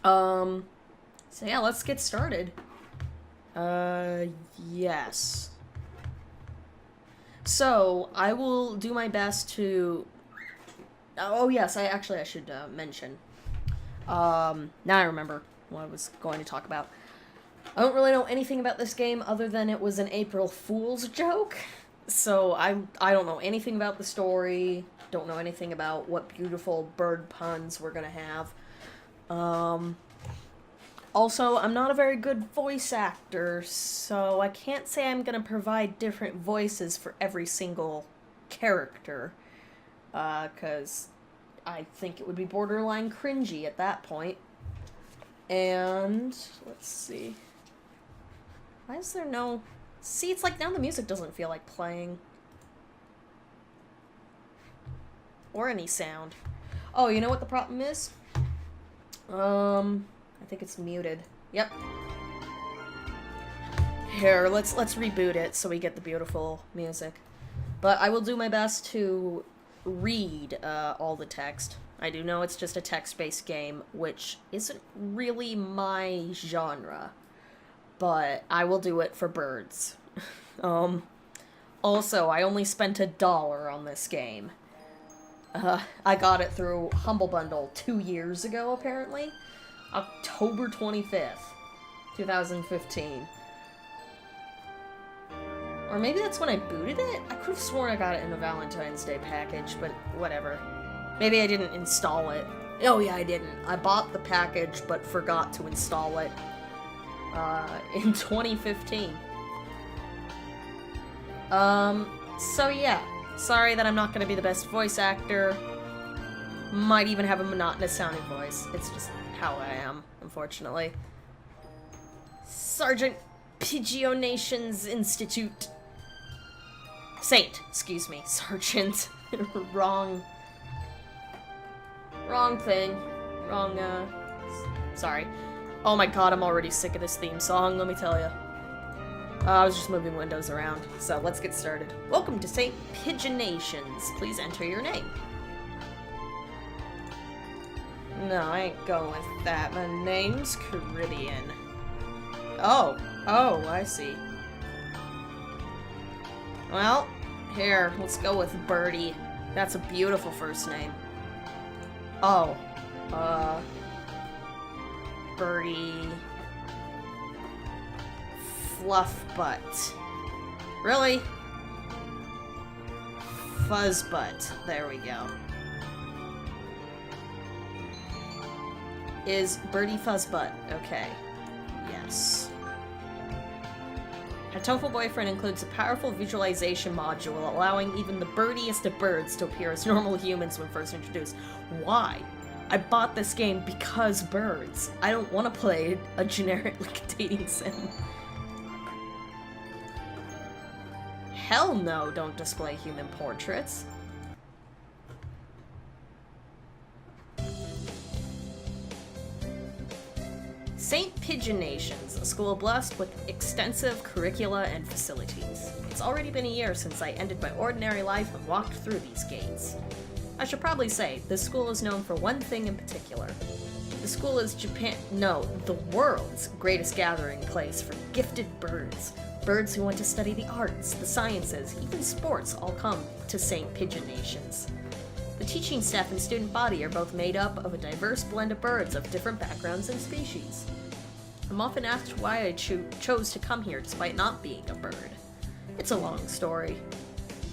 So yeah, let's get started. Yes. So, I will do my best to... Oh, yes, I should, mention. Now I remember what I was going to talk about. I don't really know anything about this game other than it was an April Fool's joke. So, I don't know anything about the story, don't know anything about what beautiful bird puns we're gonna have. Also, I'm not a very good voice actor, so I can't say I'm gonna provide different voices for every single character, because I think it would be borderline cringy at that point. And, let's see. Why is there no... See, it's like now the music doesn't feel like playing. Or any sound. Oh, you know what the problem is? I think it's muted. Yep. Here, let's reboot it so we get the beautiful music. But I will do my best to read all the text. I do know it's just a text-based game, which isn't really my genre. But I will do it for birds. Also, I only spent $1 on this game. I got it through Humble Bundle 2 years ago, apparently. October 25th, 2015. Or maybe that's when I booted it? I could have sworn I got it in the Valentine's Day package, but whatever. Maybe I didn't install it. Oh yeah, I didn't. I bought the package, but forgot to install it, in 2015. So yeah. Sorry that I'm not gonna be the best voice actor. Might even have a monotonous sounding voice. It's just how I am, unfortunately. Sergeant Pigeonations Institute. Saint, excuse me. Sergeant. Wrong thing. Sorry. Oh my god, I'm already sick of this theme song, let me tell you. I was just moving windows around, so let's get started. Welcome to St. Pigeonations. Please enter your name. No, I ain't going with that. My name's Caribbean. Oh, I see. Well, here, let's go with Birdie. That's a beautiful first name. Oh, Birdie... Fluff butt. Really? Fuzz butt. There we go. Is Birdie Fuzzbutt okay? Yes. Hatoful Boyfriend includes a powerful visualization module allowing even the birdiest of birds to appear as normal humans when first introduced. Why? I bought this game because birds. I don't want to play a generic dating sim. Hell no, don't display human portraits. St. Pigeonations, a school blessed with extensive curricula and facilities. It's already been a year since I ended my ordinary life and walked through these gates. I should probably say, this school is known for one thing in particular. The school is the world's greatest gathering place for gifted birds. Birds who want to study the arts, the sciences, even sports all come to St. Pigeonations. The teaching staff and student body are both made up of a diverse blend of birds of different backgrounds and species. I'm often asked why I chose to come here despite not being a bird. It's a long story.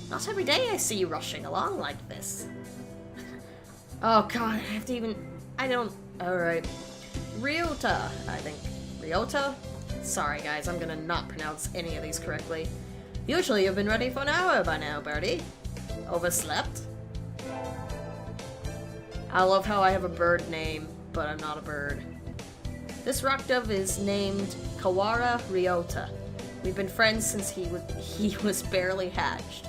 Not every day I see you rushing along like this. Oh god, alright. Ryota, I think. Ryota? Sorry guys, I'm gonna not pronounce any of these correctly. Usually you've been ready for an hour by now, Birdie. Overslept? I love how I have a bird name, but I'm not a bird. This rock dove is named Kawara Ryota. We've been friends since he was barely hatched.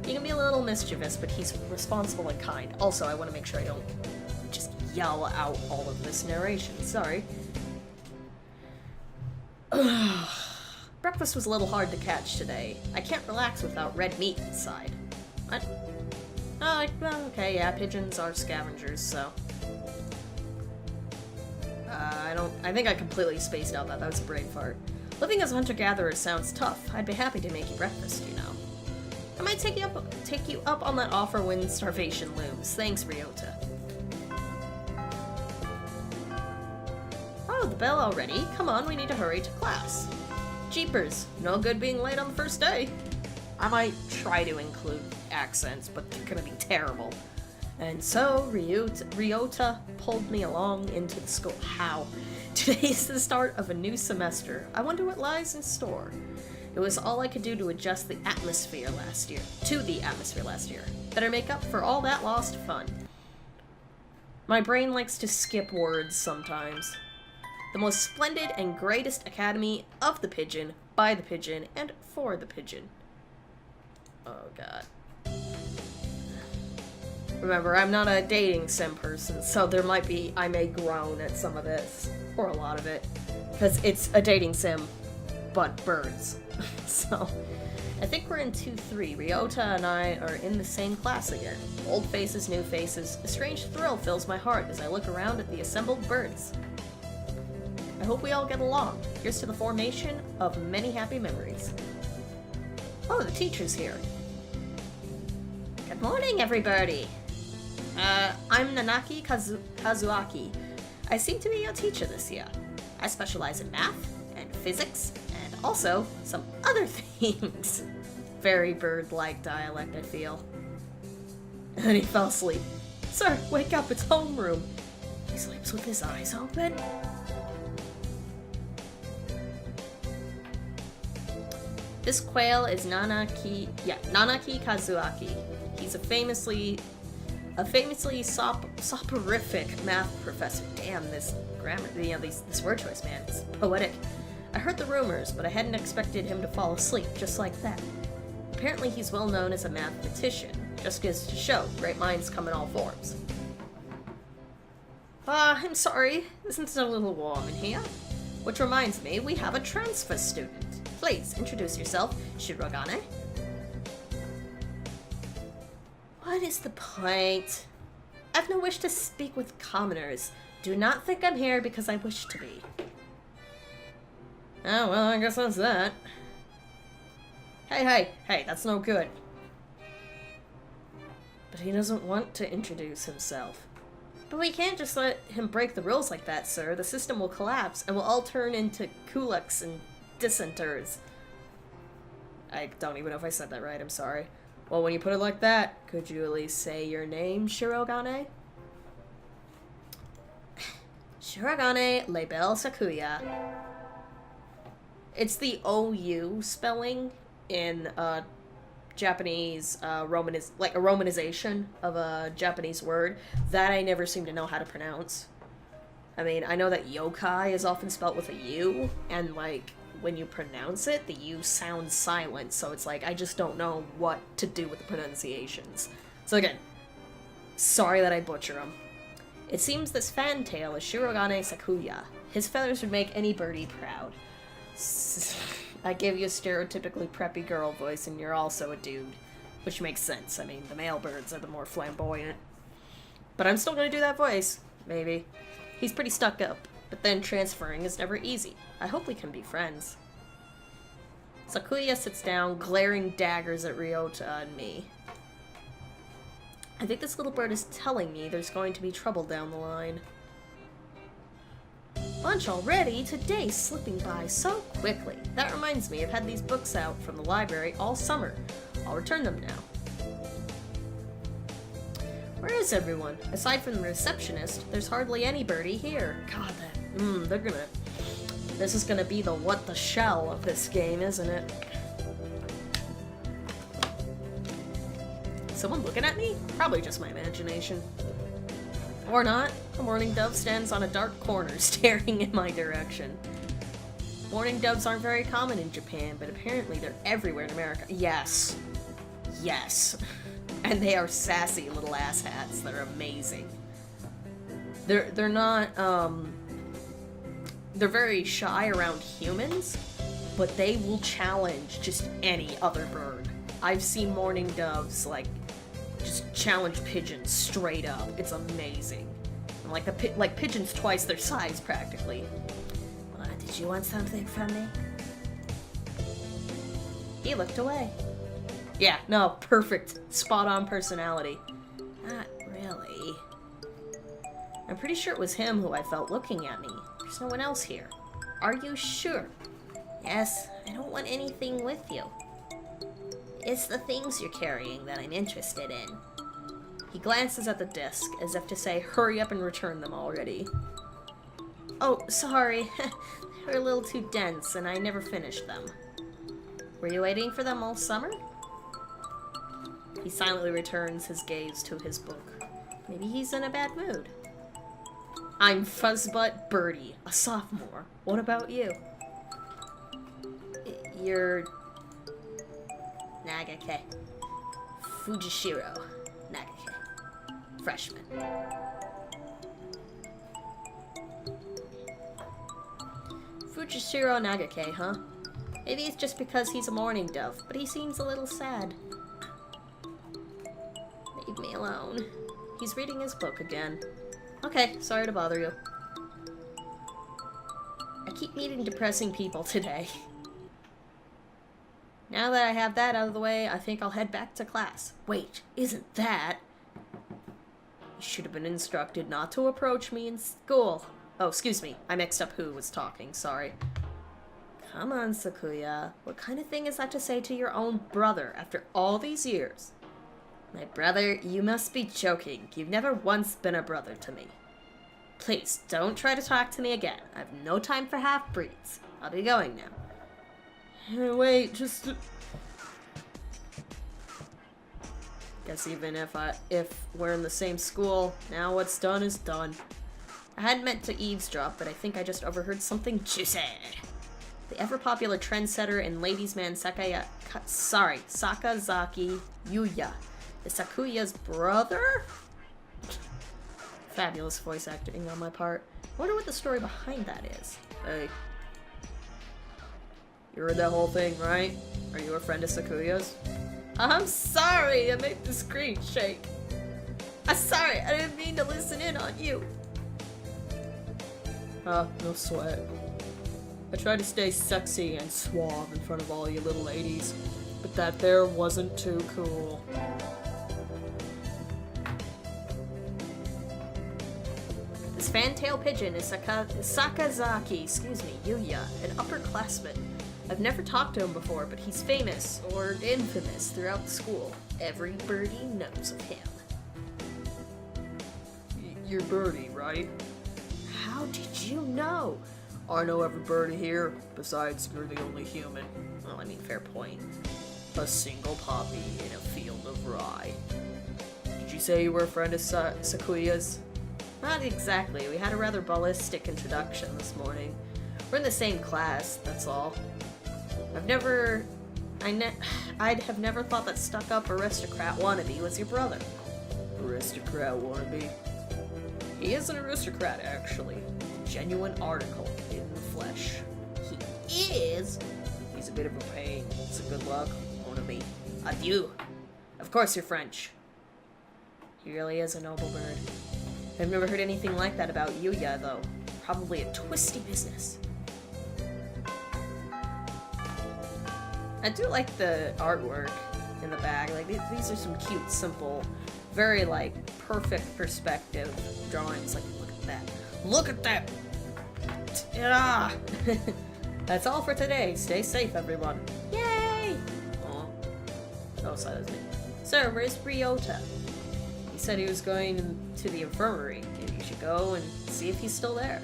He can be a little mischievous, but he's responsible and kind. Also, I want to make sure I don't just yell out all of this narration. Sorry. Breakfast was a little hard to catch today. I can't relax without red meat inside. What? Oh, well, okay, yeah, pigeons are scavengers, so... I think I completely spaced out that. That was a brain fart. Living as a hunter-gatherer sounds tough. I'd be happy to make you breakfast, you know. I might take you up on that offer when starvation looms. Thanks, Ryota. Oh, the bell already? Come on, we need to hurry to class. Jeepers, no good being late on the first day. I might try to include accents, but they're gonna be terrible. And so, Ryota pulled me along into the school. How? Today's the start of a new semester. I wonder what lies in store. It was all I could do to adjust the atmosphere last year. Better make up for all that lost fun. My brain likes to skip words sometimes. The most splendid and greatest academy of the pigeon, by the pigeon, and for the pigeon. Oh god. Remember, I'm not a dating sim person, so I may groan at some of this, or a lot of it, because it's a dating sim, but birds. So, I think we're in 2-3. Ryota and I are in the same class again. Old faces, new faces. A strange thrill fills my heart as I look around at the assembled birds. I hope we all get along. Here's to the formation of many happy memories. Oh, the teacher's here. Good morning, everybody. I'm Nanaki Kazuaki. I seem to be your teacher this year. I specialize in math and physics and also some other things. Very bird-like dialect, I feel. And then he fell asleep. Sir, wake up, it's homeroom. He sleeps with his eyes open. This quail is Nanaki Kazuaki. He's a famously soporific math professor. Damn, this grammar, this word choice, man, it's poetic. I heard the rumors, but I hadn't expected him to fall asleep just like that. Apparently he's well known as a mathematician. Just goes to show, great minds come in all forms. I'm sorry, isn't it a little warm in here? Which reminds me, we have a transfer student. Please, introduce yourself, Shirogane. What is the point? I've no wish to speak with commoners. Do not think I'm here because I wish to be. Oh, well, I guess that's that. Hey, that's no good. But he doesn't want to introduce himself. But we can't just let him break the rules like that, sir. The system will collapse, and we'll all turn into kulaks and dissenters. I don't even know if I said that right, I'm sorry. Well, when you put it like that, could you at least say your name, Shirogane? Shirogane Label Sakuya. It's the OU spelling in Japanese like a romanization of a Japanese word that I never seem to know how to pronounce. I mean, I know that yokai is often spelt with a U, and like when you pronounce it, the U sounds silent, so it's like I just don't know what to do with the pronunciations. So again, sorry that I butcher them. It seems this fantail is Shirogane Sakuya. His feathers would make any birdie proud. I give you a stereotypically preppy girl voice, and you're also a dude. Which makes sense. I mean, the male birds are the more flamboyant. But I'm still gonna do that voice. Maybe. He's pretty stuck up, but then transferring is never easy. I hope we can be friends. Sakuya sits down, glaring daggers at Ryota and me. I think this little bird is telling me there's going to be trouble down the line. Lunch already? Today's slipping by so quickly. That reminds me, I've had these books out from the library all summer. I'll return them now. Where is everyone? Aside from the receptionist, there's hardly any birdie here. God, this is gonna be the what the shell of this game, isn't it? Someone looking at me? Probably just my imagination. Or not. A mourning dove stands on a dark corner, staring in my direction. Mourning doves aren't very common in Japan, but apparently they're everywhere in America. Yes. Yes. And they are sassy little asshats that are amazing. They're not, they're very shy around humans, but they will challenge just any other bird. I've seen mourning doves, like, just challenge pigeons straight up. It's amazing. Like pigeons twice their size, practically. Did you want something from me? He looked away. Yeah, no, perfect. Spot-on personality. Not really. I'm pretty sure it was him who I felt looking at me. There's no one else here. Are you sure? Yes, I don't want anything with you. It's the things you're carrying that I'm interested in. He glances at the disc, as if to say, hurry up and return them already. Oh, sorry. They were a little too dense, and I never finished them. Were you waiting for them all summer? He silently returns his gaze to his book. Maybe he's in a bad mood. I'm Fuzzbutt Birdie, a sophomore. What about you? You're... Nagake. Fujishiro Nagake. Freshman. Fujishiro Nagake, huh? Maybe it's just because he's a mourning dove, but he seems a little sad. Leave me alone. He's reading his book again. Okay, sorry to bother you. I keep meeting depressing people today. Now that I have that out of the way, I think I'll head back to class. Wait, isn't that... You should have been instructed not to approach me in school. Oh, excuse me. I mixed up who was talking, sorry. Come on, Sakuya. What kind of thing is that to say to your own brother after all these years? My brother, you must be joking. You've never once been a brother to me. Please, don't try to talk to me again. I have no time for half-breeds. I'll be going now. Hey, wait, just... Guess even if we're in the same school, now what's done is done. I hadn't meant to eavesdrop, but I think I just overheard something juicy. The ever-popular trendsetter and ladies' man Sakazaki Yuya is Sakuya's brother? Fabulous voice acting on my part. I wonder what the story behind that is. Hey. You heard that whole thing, right? Are you a friend of Sakuya's? I'm sorry, I made the screen shake. I'm sorry, I didn't mean to listen in on you. No sweat. I tried to stay sexy and suave in front of all you little ladies, but that there wasn't too cool. This fantail pigeon is Sakazaki, Yuya, an upperclassman. I've never talked to him before, but he's famous, or infamous, throughout the school. Every birdie knows of him. You're Birdie, right? How did you know? I know every birdie here, besides you're the only human. Well, I mean, fair point. A single poppy in a field of rye. Did you say you were a friend of Sakuya's? Not exactly. We had a rather ballistic introduction this morning. We're in the same class, that's all. I'd have never thought that stuck-up aristocrat wannabe was your brother. Aristocrat wannabe? He is an aristocrat, actually. A genuine article in the flesh. He is? He's a bit of a pain. So good luck, wannabe. Adieu. Of course you're French. He really is a noble bird. I've never heard anything like that about Yuya, though. Probably a twisty business. I do like the artwork in the bag. Like, these are some cute, simple, very, like, perfect perspective drawings. Like, look at that. Look at that! Ah! That's all for today. Stay safe, everyone. Yay! Aw. Oh, so that was me. Sir, where's Ryota? He said he was going to the infirmary. Maybe you should go and see if he's still there.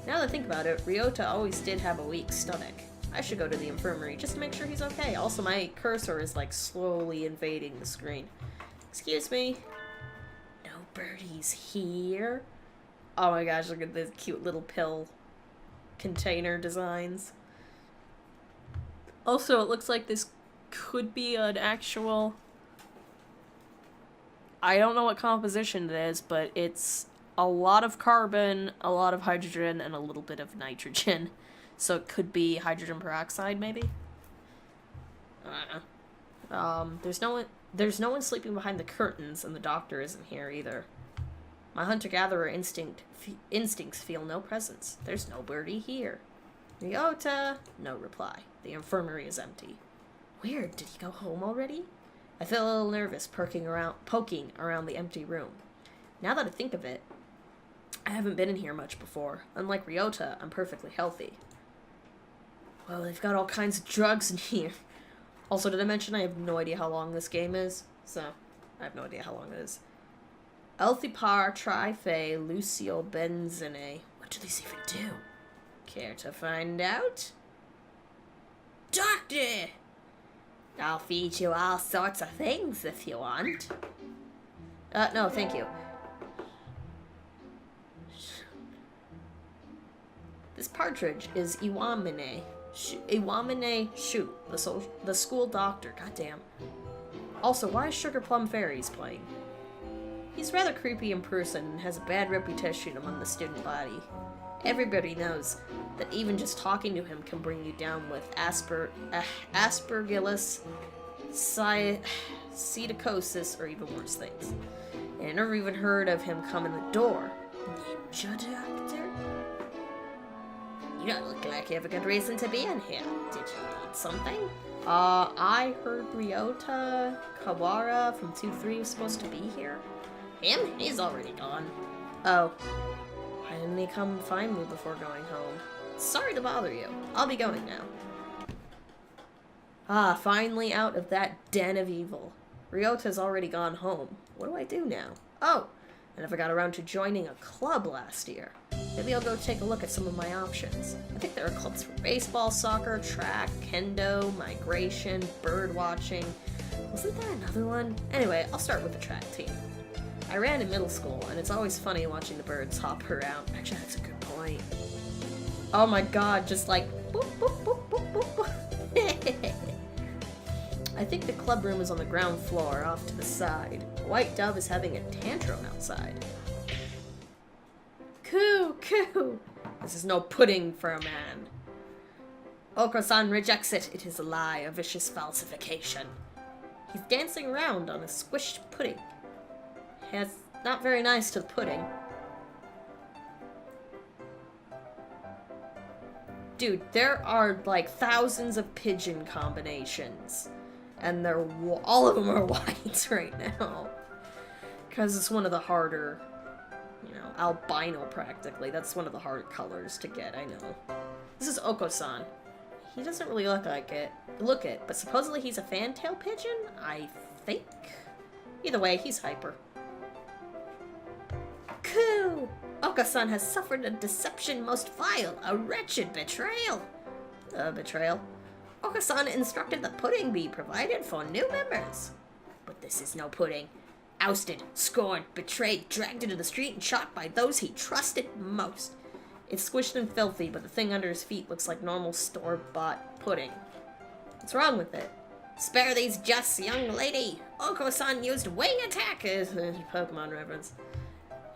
Now that I think about it, Ryota always did have a weak stomach. I should go to the infirmary just to make sure he's okay. Also, my cursor is, like, slowly invading the screen. Excuse me. No birdies here. Oh my gosh, look at the cute little pill container designs. Also, it looks like this could be an actual... I don't know what composition it is, but it's a lot of carbon, a lot of hydrogen, and a little bit of nitrogen. So it could be hydrogen peroxide, maybe? There's no one sleeping behind the curtains, and the doctor isn't here either. My hunter-gatherer instincts feel no presence. There's no birdie here. Ryota! No reply. The infirmary is empty. Weird, did he go home already? I feel a little nervous poking around the empty room. Now that I think of it, I haven't been in here much before. Unlike Ryota, I'm perfectly healthy. Well, they've got all kinds of drugs in here. Also, did I mention I have no idea how long this game is? So, I have no idea how long it is. Elthipar trife lucio benzene. What do these even do? Care to find out? Doctor! I'll feed you all sorts of things if you want. No, thank you. This partridge is Iwamine. Iwamine Shu, the school doctor. Goddamn. Also, why is Sugar Plum Fairies playing? He's rather creepy in person and has a bad reputation among the student body. Everybody knows that even just talking to him can bring you down with aspergillus, psittacosis, or even worse things. And I never even heard of him come in the door. Ninja Doctor? You don't look like you have a good reason to be in here. Did you need something? I heard Ryota Kawara from 2-3 was supposed to be here. Him? He's already gone. Oh. Why didn't he come find me before going home? Sorry to bother you. I'll be going now. Ah, finally out of that den of evil. Ryota's already gone home. What do I do now? Oh, I never got around to joining a club last year. Maybe I'll go take a look at some of my options. I think there are clubs for baseball, soccer, track, kendo, migration, bird watching. Wasn't there another one? Anyway, I'll start with the track team. I ran in middle school, and it's always funny watching the birds hop around. Actually, that's a good point. Oh my god, just like boop, boop, boop, boop, boop. I think the club room is on the ground floor, off to the side. A white dove is having a tantrum outside. Coo, coo! This is no pudding for a man. Oko-san rejects it. It is a lie, a vicious falsification. He's dancing around on a squished pudding. It's not very nice to the pudding. Dude, there are like thousands of pigeon combinations. And all of them are white right now. Because it's one of the harder, albino practically. That's one of the hard colors to get, I know. This is Oko-san. He doesn't really look it, but supposedly he's a fantail pigeon, I think? Either way, he's hyper. Coo! Oko-san has suffered a deception most vile, a wretched betrayal. Betrayal? Oko-san instructed the pudding be provided for new members. But this is no pudding. Ousted, scorned, betrayed, dragged into the street and shot by those he trusted most. It's squished and filthy, but the thing under his feet looks like normal store-bought pudding. What's wrong with it? Spare these jests, young lady. Oko-san used wing attack. Pokemon reference.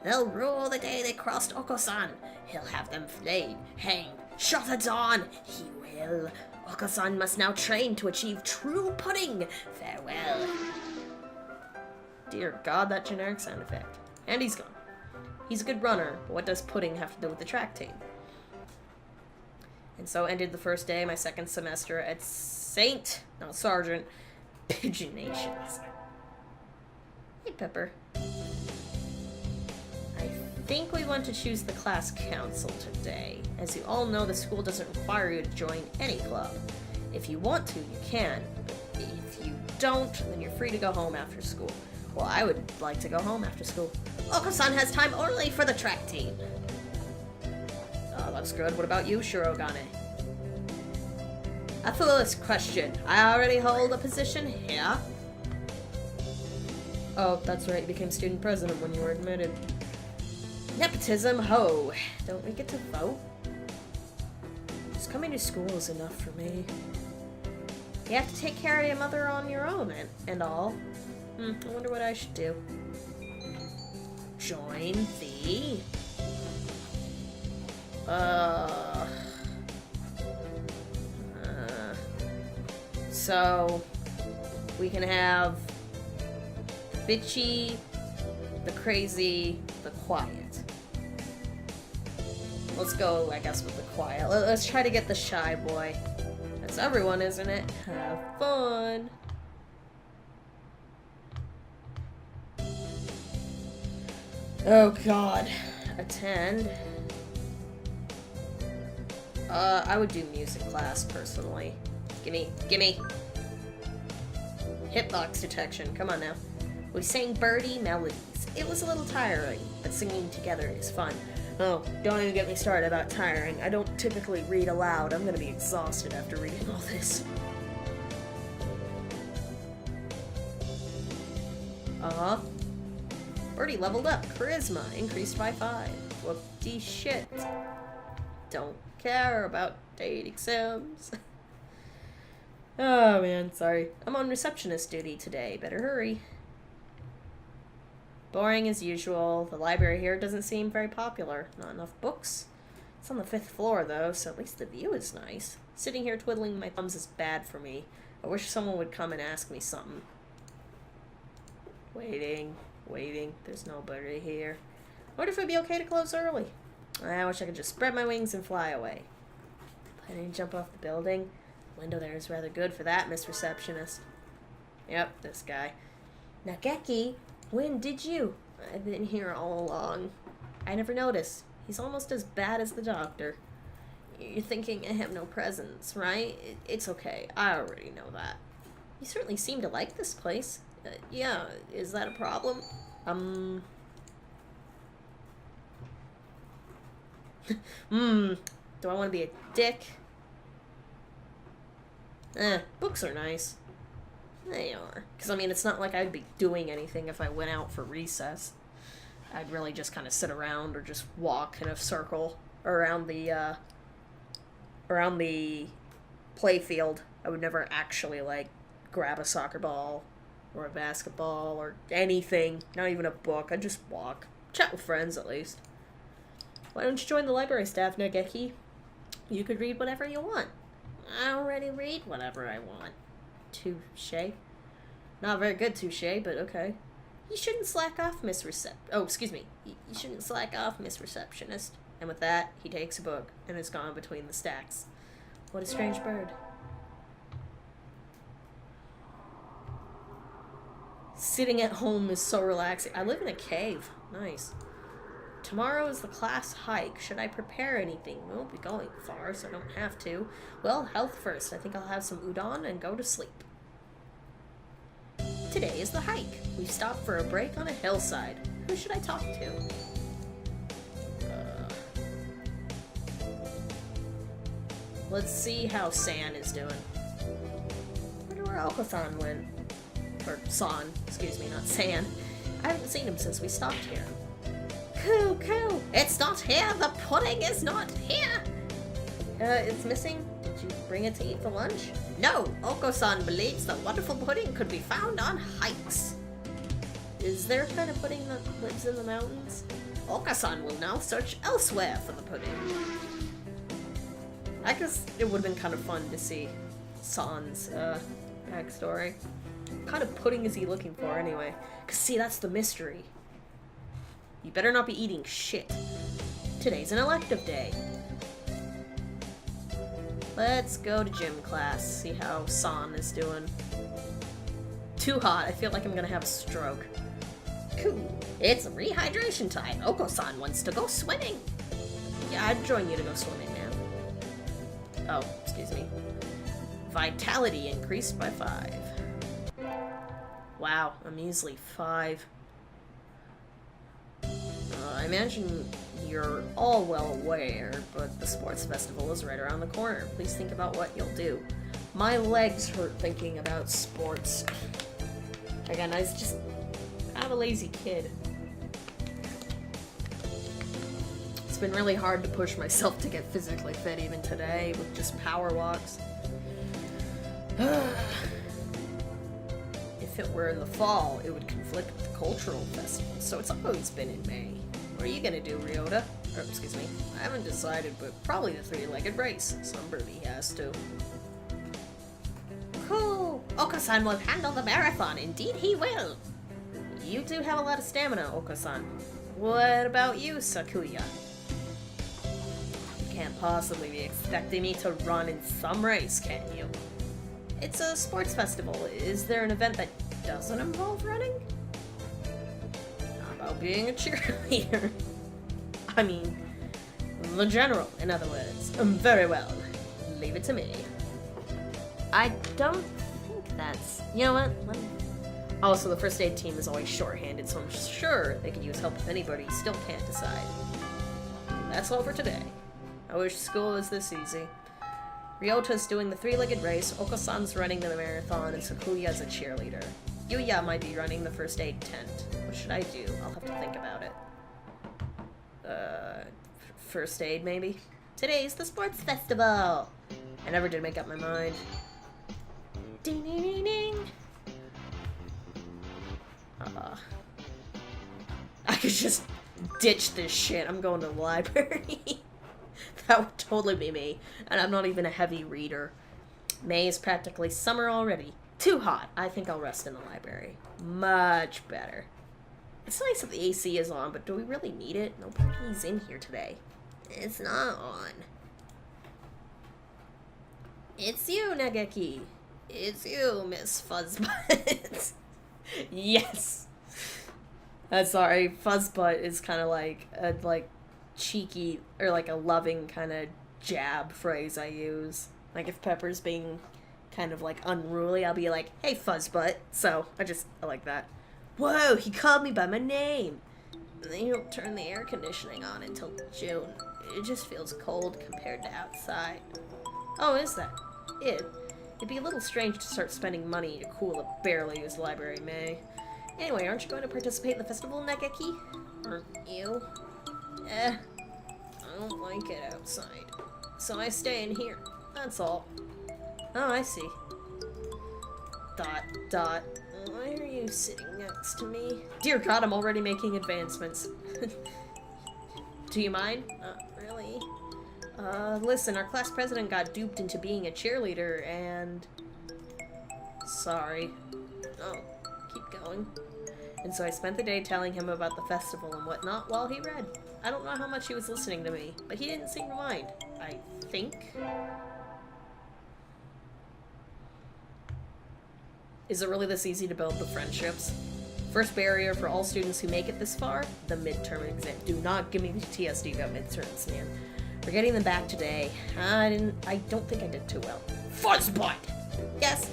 They'll rule the day they crossed Oko-san. He'll have them flayed, hanged, shot at dawn. He will. Oko-san must now train to achieve true pudding. Farewell. Dear God, that generic sound effect. And he's gone. He's a good runner, but what does pudding have to do with the track team? And so ended the first day of my second semester at Sergeant Pigeonations. Hey, Pepper. I think we want to choose the class council today. As you all know, the school doesn't require you to join any club. If you want to, you can. But if you don't, then you're free to go home after school. Well, I would like to go home after school. Oko-san has time only for the track team. That's good. What about you, Shirogane? A foolish question. I already hold a position here. Oh, that's right. You became student president when you were admitted. Nepotism, ho. Don't we get to vote? Just coming to school is enough for me. You have to take care of your mother on your own and all. I wonder what I should do. Join the... So... we can have... Bitchy... the crazy, the quiet. Let's go, I guess, with the quiet. Let's try to get the shy boy. That's everyone, isn't it? Have fun. Oh god. Attend. I would do music class, personally. Gimme. Hitbox detection, come on now. We sang birdie melodies. It was a little tiring, but singing together is fun. Oh, don't even get me started about tiring. I don't typically read aloud. I'm gonna be exhausted after reading all this. Uh-huh. Birdie leveled up. Charisma increased by 5. Whoopty shit. Don't care about dating sims. Oh man, sorry. I'm on receptionist duty today. Better hurry. Boring as usual. The library here doesn't seem very popular. Not enough books. It's on the 5th floor though, so at least the view is nice. Sitting here twiddling my thumbs is bad for me. I wish someone would come and ask me something. Waiting. There's nobody here. I wonder if it'd be okay to close early. I wish I could just spread my wings and fly away. Planning to jump off the building? The window there is rather good for that, Miss Receptionist. Yep, this guy. Nageki, when did you? I've been here all along. I never noticed. He's almost as bad as the doctor. You're thinking I have no presence, right? It's okay. I already know that. You certainly seem to like this place. Yeah, is that a problem? Do I want to be a dick? Books are nice. They are. Because, I mean, it's not like I'd be doing anything if I went out for recess. I'd really just kind of sit around or just walk in a circle around the playfield. I would never actually, like, grab a soccer ball or a basketball or anything. Not even a book. I'd just walk. Chat with friends, at least. Why don't you join the library staff, Nageki? You could read whatever you want. I already read whatever I want. Touche. Not very good touche, but okay. You shouldn't slack off, Miss You shouldn't slack off, Miss Receptionist. And with that, he takes a book and is gone between the stacks. What a strange bird. Sitting at home is so relaxing. I live in a cave. Nice. Tomorrow is the class hike. Should I prepare anything? We won't be going far, so I don't have to. Well, health first. I think I'll have some udon and go to sleep. Today is the hike. We've stopped for a break on a hillside. Who should I talk to? Let's see how San is doing. I wonder where Alka-san went. Or San, excuse me, not San. I haven't seen him since we stopped here. Coo! It's not here! The pudding is not here! It's missing? Did you bring it to eat for lunch? No! Oko-san believes that wonderful pudding could be found on hikes. Is there a kind of pudding that lives in the mountains? Oko-san will now search elsewhere for the pudding. I guess it would have been kind of fun to see San's backstory. What kind of pudding is he looking for anyway? Because see, that's the mystery. You better not be eating shit. Today's an elective day. Let's go to gym class, see how San is doing. Too hot, I feel like I'm gonna have a stroke. Cool, it's rehydration time. Oko-san wants to go swimming. Yeah, I'd join you to go swimming, man. Oh, excuse me. Vitality increased by 5. Wow, a measly 5. I imagine you're all well aware, but the sports festival is right around the corner. Please think about what you'll do. My legs hurt thinking about sports. Again, I was just kind of a lazy kid. It's been really hard to push myself to get physically fit even today with just power walks. If it were in the fall, it would conflict with the cultural festival, so it's always been in May. What are you gonna do, Ryota? Or, excuse me, I haven't decided, but probably the 3-legged race. Somebody has to. Cool! Oka-san will handle the marathon. Indeed he will. You do have a lot of stamina, Oko-san. What about you, Sakuya? You can't possibly be expecting me to run in some race, can you? It's a sports festival. Is there an event that doesn't involve running? How about being a cheerleader? I mean, the general, in other words. Very well. Leave it to me. I don't think that's... You know what? Also, the first aid team is always short-handed, so I'm sure they could use help if anybody still can't decide. That's all for today. I wish school was this easy. Ryota's doing the three-legged race, Oko-san's running the marathon, and Sakuya's a cheerleader. Yuya might be running the first aid tent. What should I do? I'll have to think about it. First aid, maybe? Today's the sports festival! I never did make up my mind. Ding ding ding ding! I could just ditch this shit. I'm going to the library. That would totally be me. And I'm not even a heavy reader. May is practically summer already. Too hot. I think I'll rest in the library. Much better. It's nice that the AC is on, but do we really need it? Nobody's in here today. It's not on. It's you, Nageki. It's you, Miss Fuzzbutt. Yes. Sorry, Fuzzbutt is kind of like a cheeky or like a loving kind of jab phrase I use. Like if Pepper's being kind of like unruly, I'll be like, "Hey, Fuzzbutt." So I like that. Whoa, he called me by my name. And then you don't turn the air conditioning on until June. It just feels cold compared to outside. Oh, is that it? It'd be a little strange to start spending money to cool a barely used library, May. Anyway, aren't you going to participate in the festival, Nageki? Aren't you? I don't like it outside. So I stay in here. That's all. Oh, I see. ... Why are you sitting next to me? Dear God, I'm already making advancements. Do you mind? Not really. Listen, our class president got duped into being a cheerleader and... Sorry. Oh, keep going. And so I spent the day telling him about the festival and whatnot while he read. I don't know how much he was listening to me, but he didn't seem to mind. I think. Is it really this easy to build the friendships? First barrier for all students who make it this far, the midterm exam. Do not give me the TSD about midterms, man. We're getting them back today. I don't think I did too well. Fuzzbutt! Yes?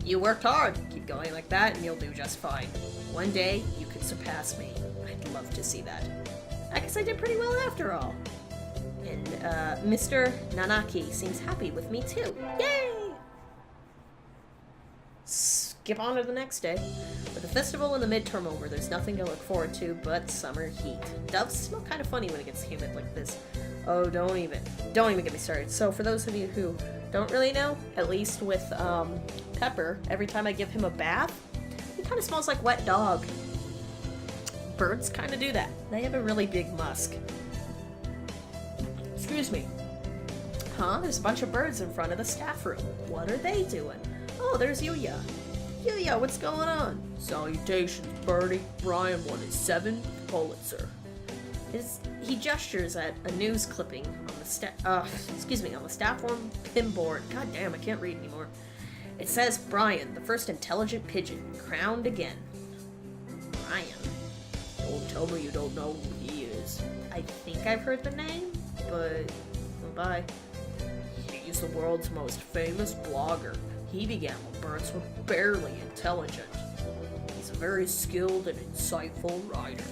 You worked hard. Keep going like that and you'll do just fine. One day, you could surpass me. I'd love to see that. I guess I did pretty well after all. And, Mr. Nanaki seems happy with me too. Yay! Skip on to the next day. With the festival and the midterm over, there's nothing to look forward to but summer heat. Doves smell kind of funny when it gets humid like this. Oh, don't even get me started. So for those of you who don't really know, at least with Pepper, every time I give him a bath, he kind of smells like wet dog. Birds kind of do that. They have a really big musk. Excuse me. Huh? There's a bunch of birds in front of the staff room. What are they doing? Oh, there's Yuya. Yuya, what's going on? Salutations, Birdie. Brian won his 7th Pulitzer. He gestures at a news clipping on the on the staff room pin board. God damn, I can't read anymore. It says Brian, the first intelligent pigeon, crowned again. Brian? Don't tell me you don't know who he is. I think I've heard the name, but bye. He's the world's most famous blogger. He began when birds were barely intelligent. He's a very skilled and insightful writer.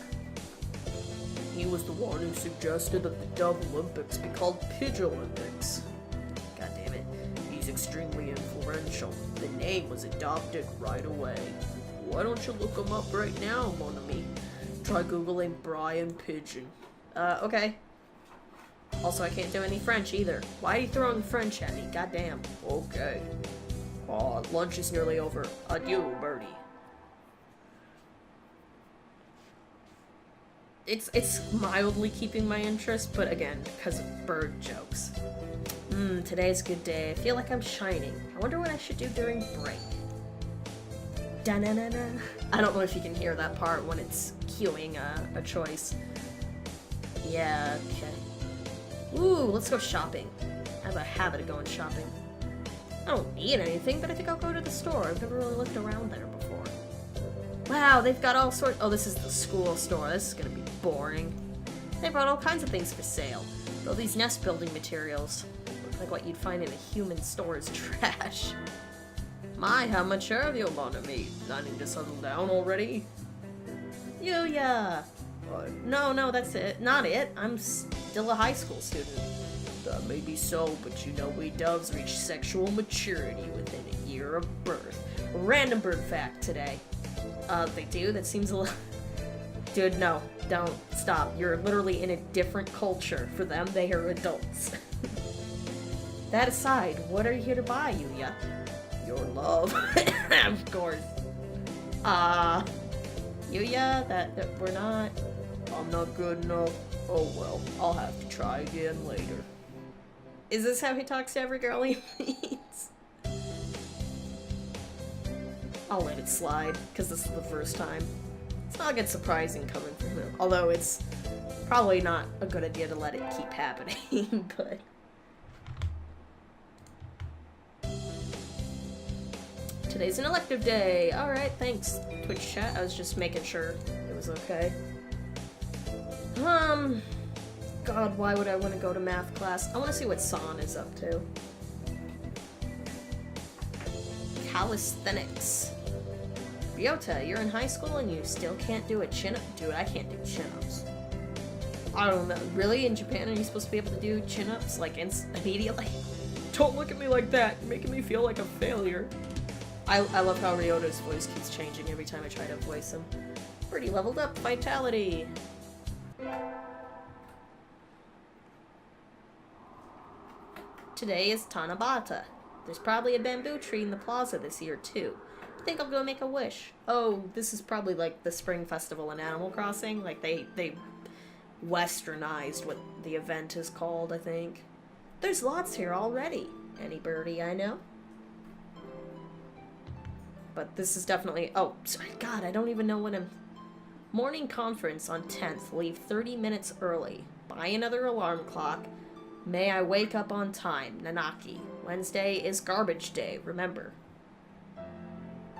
He was the one who suggested that the Dove Olympics be called Pidge Olympics. God damn it. He's extremely influential. The name was adopted right away. Why don't you look him up right now, mon ami? Try googling Brian Pigeon. Okay. Also, I can't do any French either. Why are you throwing French at me? God damn. Okay. Lunch is nearly over. Adieu, Birdie. It's mildly keeping my interest, but again, because of bird jokes. Today's a good day. I feel like I'm shining. I wonder what I should do during break. Da-na-na-na. I don't know if you can hear that part when it's queuing a choice. Yeah, okay. Ooh, let's go shopping. I have a habit of going shopping. I don't need anything, but I think I'll go to the store. I've never really looked around there before. Wow, they've got all sorts. Oh, this is the school store. This is gonna be boring. They brought all kinds of things for sale. Though these nest building materials look like what you'd find in a human store's trash. My, how mature of you, mon ami. I need to settle down already. Yuya! No, that's it. Not it. I'm still a high school student. That may be so, but you know we doves reach sexual maturity within a year of birth. Random bird fact today. They do? That seems a little... Dude, no. Don't. Stop. You're literally in a different culture. For them, they are adults. That aside, what are you here to buy, Yuya? Your love. Of course. Yuya, that we're not... I'm not good enough. Oh well, I'll have to try again later. Is this how he talks to every girl he meets? I'll let it slide, because this is the first time. It's not get surprising coming from him. Although it's probably not a good idea to let it keep happening, but... Today's an elective day. Alright, thanks, Twitch chat. I was just making sure it was okay. God, why would I want to go to math class? I want to see what San is up to. Calisthenics. Ryota, you're in high school and you still can't do a chin-up? Dude, I can't do chin-ups. I don't know. Really? In Japan, are you supposed to be able to do chin-ups, like, immediately? Don't look at me like that. You're making me feel like a failure. I love how Ryota's voice keeps changing every time I try to voice him. Pretty leveled up. Vitality. Today is Tanabata. There's probably a bamboo tree in the plaza this year, too. I think I'll go make a wish. Oh, this is probably like the Spring Festival in Animal Crossing. Like, they westernized what the event is called, I think. There's lots here already. Any birdie I know? But this is definitely... Oh, sorry, God, I don't even know when I'm... Morning conference on 10th. Leave 30 minutes early. Buy another alarm clock. May I wake up on time. Nanaki. Wednesday is garbage day, remember.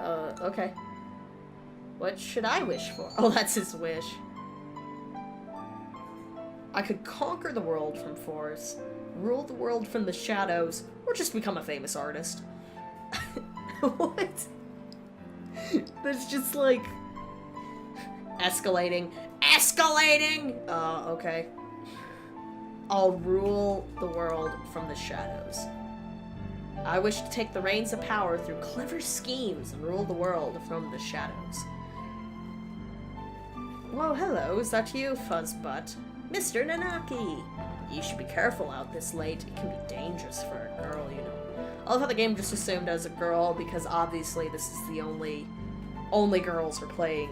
Okay. What should I wish for? Oh, that's his wish. I could conquer the world from force, rule the world from the shadows, or just become a famous artist. What? That's just like... Escalating. Escalating! Okay. I'll rule the world from the shadows. I wish to take the reins of power through clever schemes and rule the world from the shadows. Whoa, hello, is that you, Fuzzbutt? Mr. Nanaki! You should be careful out this late. It can be dangerous for a girl, you know. I love how the game just assumed as a girl, because obviously this is the only girls are playing,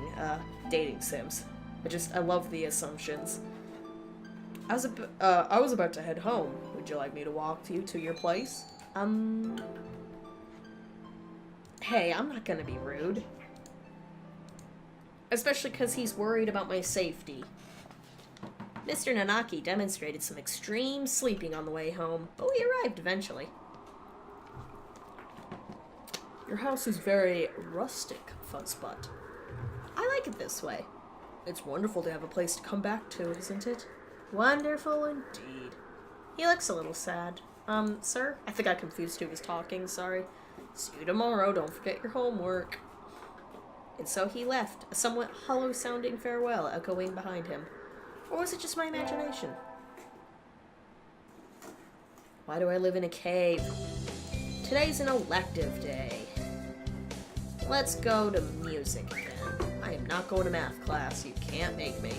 dating sims. I love the assumptions. I was about to head home. Would you like me to walk you to your place? Hey, I'm not gonna be rude. Especially because he's worried about my safety. Mr. Nanaki demonstrated some extreme sleeping on the way home, but we arrived eventually. Your house is very rustic, Fuzzbutt. I like it this way. It's wonderful to have a place to come back to, isn't it? Wonderful indeed. He looks a little sad. Sir? I think I confused who was talking, sorry. See you tomorrow, don't forget your homework. And so he left, a somewhat hollow-sounding farewell echoing behind him. Or was it just my imagination? Why do I live in a cave? Today's an elective day. Let's go to music then. I am not going to math class, you can't make me.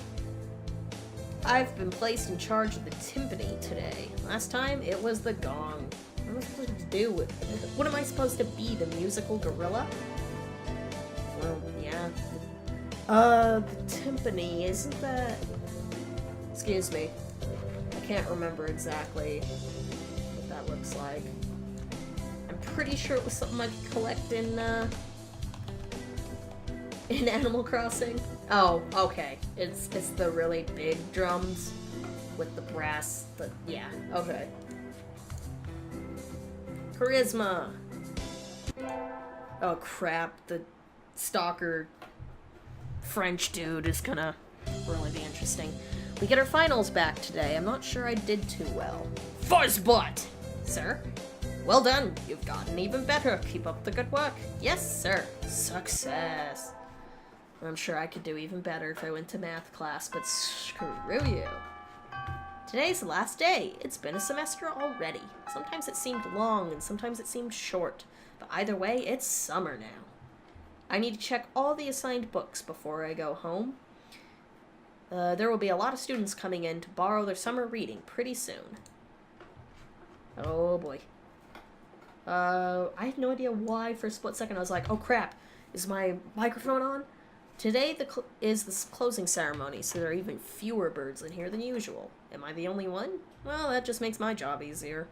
I've been placed in charge of the timpani today. Last time, it was the gong. What am I supposed to do with it? What am I supposed to be, the musical gorilla? Well, yeah. The timpani, isn't that... Excuse me. I can't remember exactly what that looks like. I'm pretty sure it was something I could collect in, in Animal Crossing? Oh, okay. It's the really big drums with the brass. Yeah, okay. Charisma. Oh crap, the stalker French dude is gonna really be interesting. We get our finals back today. I'm not sure I did too well. Fuzzbutt! Sir? Well done. You've gotten even better. Keep up the good work. Yes, sir. Success. I'm sure I could do even better if I went to math class, but screw you. Today's the last day. It's been a semester already. Sometimes it seemed long and sometimes it seemed short, but either way, it's summer now. I need to check all the assigned books before I go home. There will be a lot of students coming in to borrow their summer reading pretty soon. Oh boy. I had no idea why for a split second I was like, oh crap, is my microphone on? Today is the closing ceremony, so there are even fewer birds in here than usual. Am I the only one? Well, that just makes my job easier.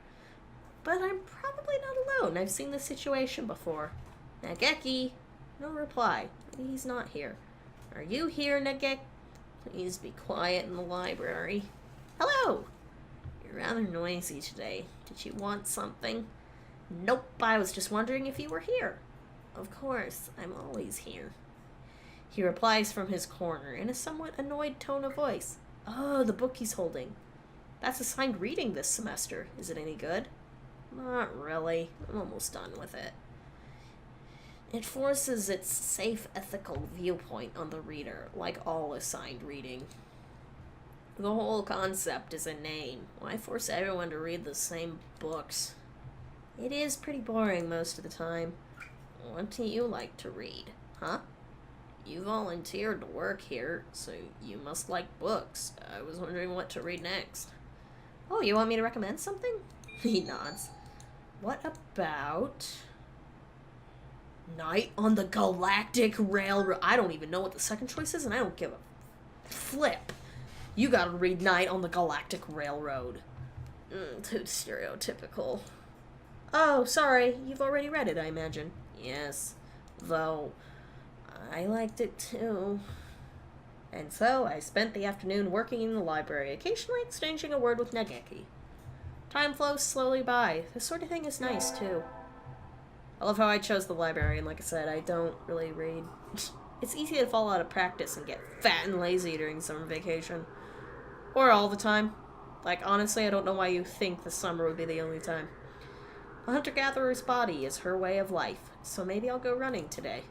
But I'm probably not alone. I've seen this situation before. Nageki. No reply. He's not here. Are you here, Nageki? Please be quiet in the library. Hello! You're rather noisy today. Did you want something? Nope, I was just wondering if you were here. Of course, I'm always here. He replies from his corner in a somewhat annoyed tone of voice. Oh, the book he's holding. That's assigned reading this semester. Is it any good? Not really. I'm almost done with it. It forces its safe, ethical viewpoint on the reader, like all assigned reading. The whole concept is inane. Why force everyone to read the same books? It is pretty boring most of the time. What do you like to read, huh? You volunteered to work here, so you must like books. I was wondering what to read next. Oh, you want me to recommend something? He nods. What about Night on the Galactic Railroad? I don't even know what the second choice is, and I don't give a flip. You gotta read Night on the Galactic Railroad. Too stereotypical. Oh, sorry. You've already read it, I imagine. Yes. Though, I liked it too. And so, I spent the afternoon working in the library, occasionally exchanging a word with Nageki. Time flows slowly by. This sort of thing is nice, too. I love how I chose the library, and like I said, I don't really read. It's easy to fall out of practice and get fat and lazy during summer vacation. Or all the time. Like, honestly, I don't know why you think the summer would be the only time. A hunter-gatherer's body is her way of life, so maybe I'll go running today.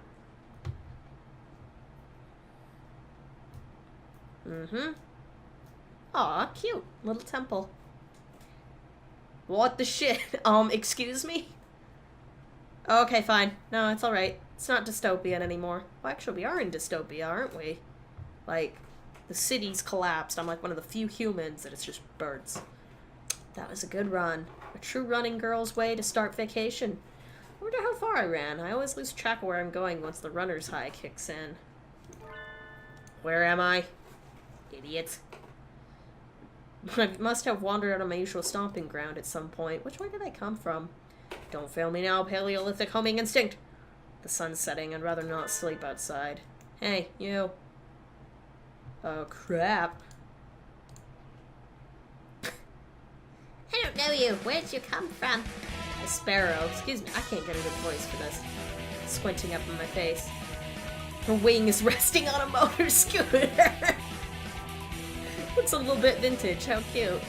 Aw, cute. Little temple. What the shit? Excuse me? Okay, fine. No, it's alright. It's not dystopian anymore. Well, actually, we are in dystopia, aren't we? Like, the city's collapsed. I'm like one of the few humans that it's just birds. That was a good run. A true running girl's way to start vacation. I wonder how far I ran. I always lose track of where I'm going once the runner's high kicks in. Where am I? Idiot. I must have wandered out of my usual stomping ground at some point. Which way did I come from? Don't fail me now, Paleolithic homing instinct. The sun's setting. I'd rather not sleep outside. Hey, you. Oh, crap. I don't know you. Where'd you come from? A sparrow. Excuse me. I can't get a good voice for this. Squinting up in my face. Her wing is resting on a motor scooter. Looks a little bit vintage. How cute.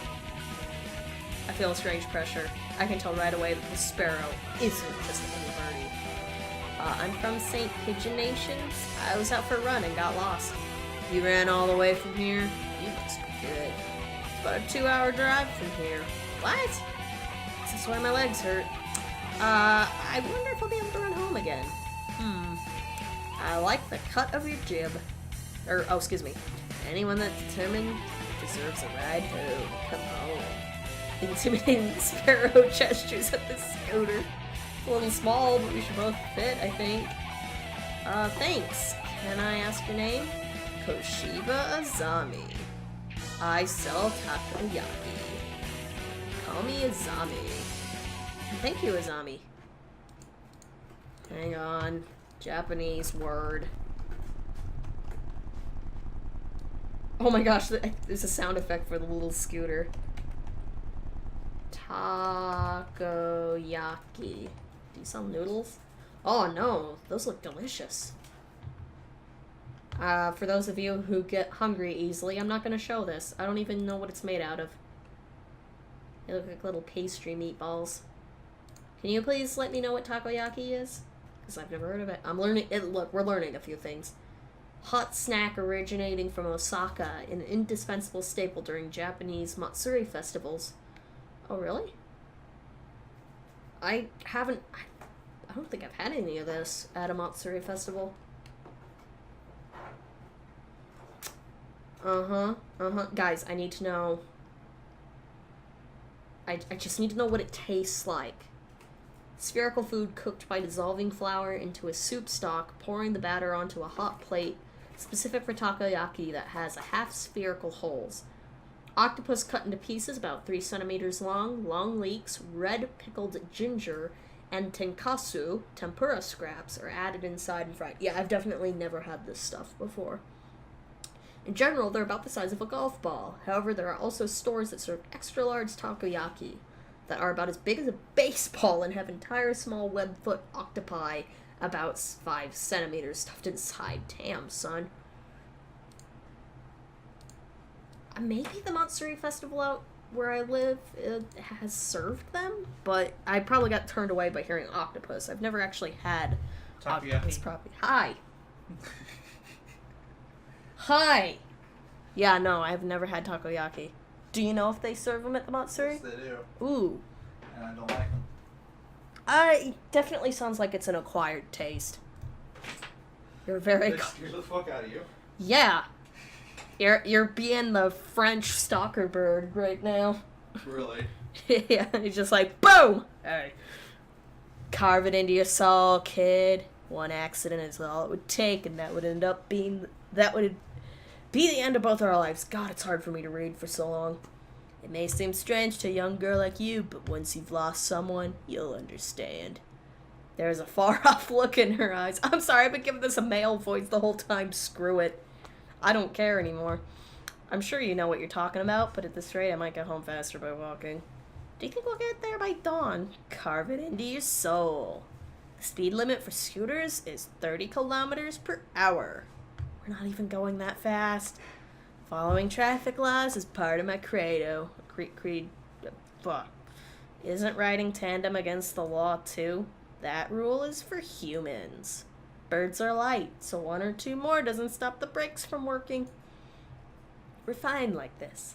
I feel a strange pressure. I can tell right away that the sparrow isn't just a little birdie. I'm from St. Pigeon Nations. I was out for a run and got lost. You ran all the way from here? You must be good. It's about a 2-hour drive from here. What? This is why my legs hurt. I wonder if I'll be able to run home again. I like the cut of your jib. Oh, excuse me. Anyone that's determined deserves a ride home. Come on. Intimidating sparrow gestures at the scooter. It's a little small, but we should both fit, I think. Thanks. Can I ask your name? Koshiba Azami. I sell takoyaki. Call me Azami. Thank you, Azami. Hang on. Japanese word. Oh my gosh, there's a sound effect for the little scooter. Takoyaki. Do you sell noodles? Oh no, those look delicious. For those of you who get hungry easily, I'm not going to show this. I don't even know what it's made out of. They look like little pastry meatballs. Can you please let me know what takoyaki is? Because I've never heard of it. I'm learning it. Look, we're learning a few things. Hot snack originating from Osaka, an indispensable staple during Japanese Matsuri festivals. Oh, really? I don't think I've had any of this at a Matsuri festival. Guys, I need to know. I just need to know what it tastes like. Spherical food cooked by dissolving flour into a soup stock, pouring the batter onto a hot plate, specific for takoyaki that has a half-spherical holes. Octopus cut into pieces about 3 centimeters long, long leeks, red pickled ginger, and tenkatsu, tempura scraps, are added inside and fried. Yeah, I've definitely never had this stuff before. In general, they're about the size of a golf ball. However, there are also stores that serve extra-large takoyaki that are about as big as a baseball and have entire small web-foot octopi about 5 centimeters stuffed inside. Damn, son. Maybe the Matsuri Festival out where I live has served them, but I probably got turned away by hearing octopus. I've never actually had octopus properly. Hi. Hi! Yeah, no, I've never had takoyaki. Do you know if they serve them at the Matsuri? Yes, they do. Ooh. And I don't like them. It definitely sounds like it's an acquired taste. You're very... They scare the fuck out of you. Yeah. You're being the French stalker bird right now. Really? Yeah, he's just like, boom! Hey. Carve it into your soul, kid. One accident is all it would take, and that would end up being... That would be the end of both our lives. God, it's hard for me to read for so long. It may seem strange to a young girl like you, but once you've lost someone, you'll understand. There's a far-off look in her eyes. I'm sorry, I've been giving this a male voice the whole time. Screw it. I don't care anymore. I'm sure you know what you're talking about, but at this rate, I might get home faster by walking. Do you think we'll get there by dawn? Carve it into your soul. The speed limit for scooters is 30 kilometers per hour. We're not even going that fast. Following traffic laws is part of my credo. Isn't riding tandem against the law, too? That rule is for humans. Birds are light, so 1 or 2 more doesn't stop the brakes from working. We're fine like this.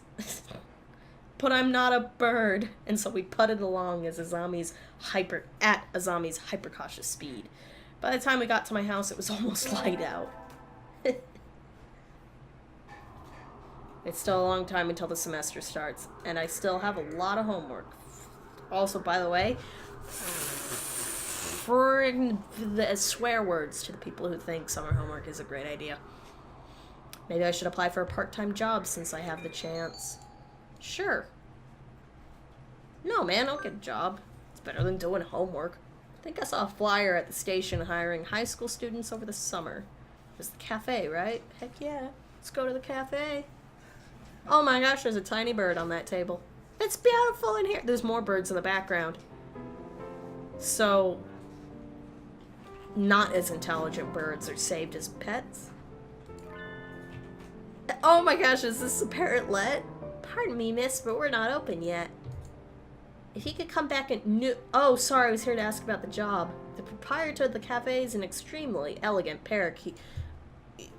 But I'm not a bird, and so we putted along at Azami's hyper-cautious speed. By the time we got to my house, it was almost light out. It's still a long time until the semester starts, and I still have a lot of homework. Also, by the way, the swear words to the people who think summer homework is a great idea. Maybe I should apply for a part-time job since I have the chance. Sure. No, man, I'll get a job. It's better than doing homework. I think I saw a flyer at the station hiring high school students over the summer. It was the cafe, right? Heck yeah. Let's go to the cafe. Oh my gosh, there's a tiny bird on that table. It's beautiful in here. There's more birds in the background. So, not as intelligent birds are saved as pets. Oh my gosh, is this a parrotlet? Pardon me, miss, but we're not open yet. If you could come back and Oh, sorry, I was here to ask about the job. The proprietor of the cafe is an extremely elegant parakeet.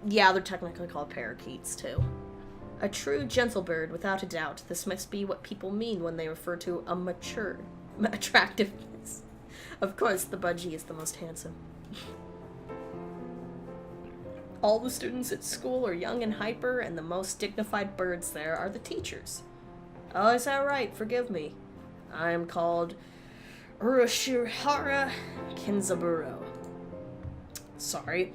Yeah, they're technically called parakeets, too. A true gentle bird, without a doubt. This must be what people mean when they refer to a mature attractiveness. Of course, the budgie is the most handsome. All the students at school are young and hyper, and the most dignified birds there are the teachers. Oh, is that right? Forgive me. I am called Urushihara Kinzaburo. Sorry.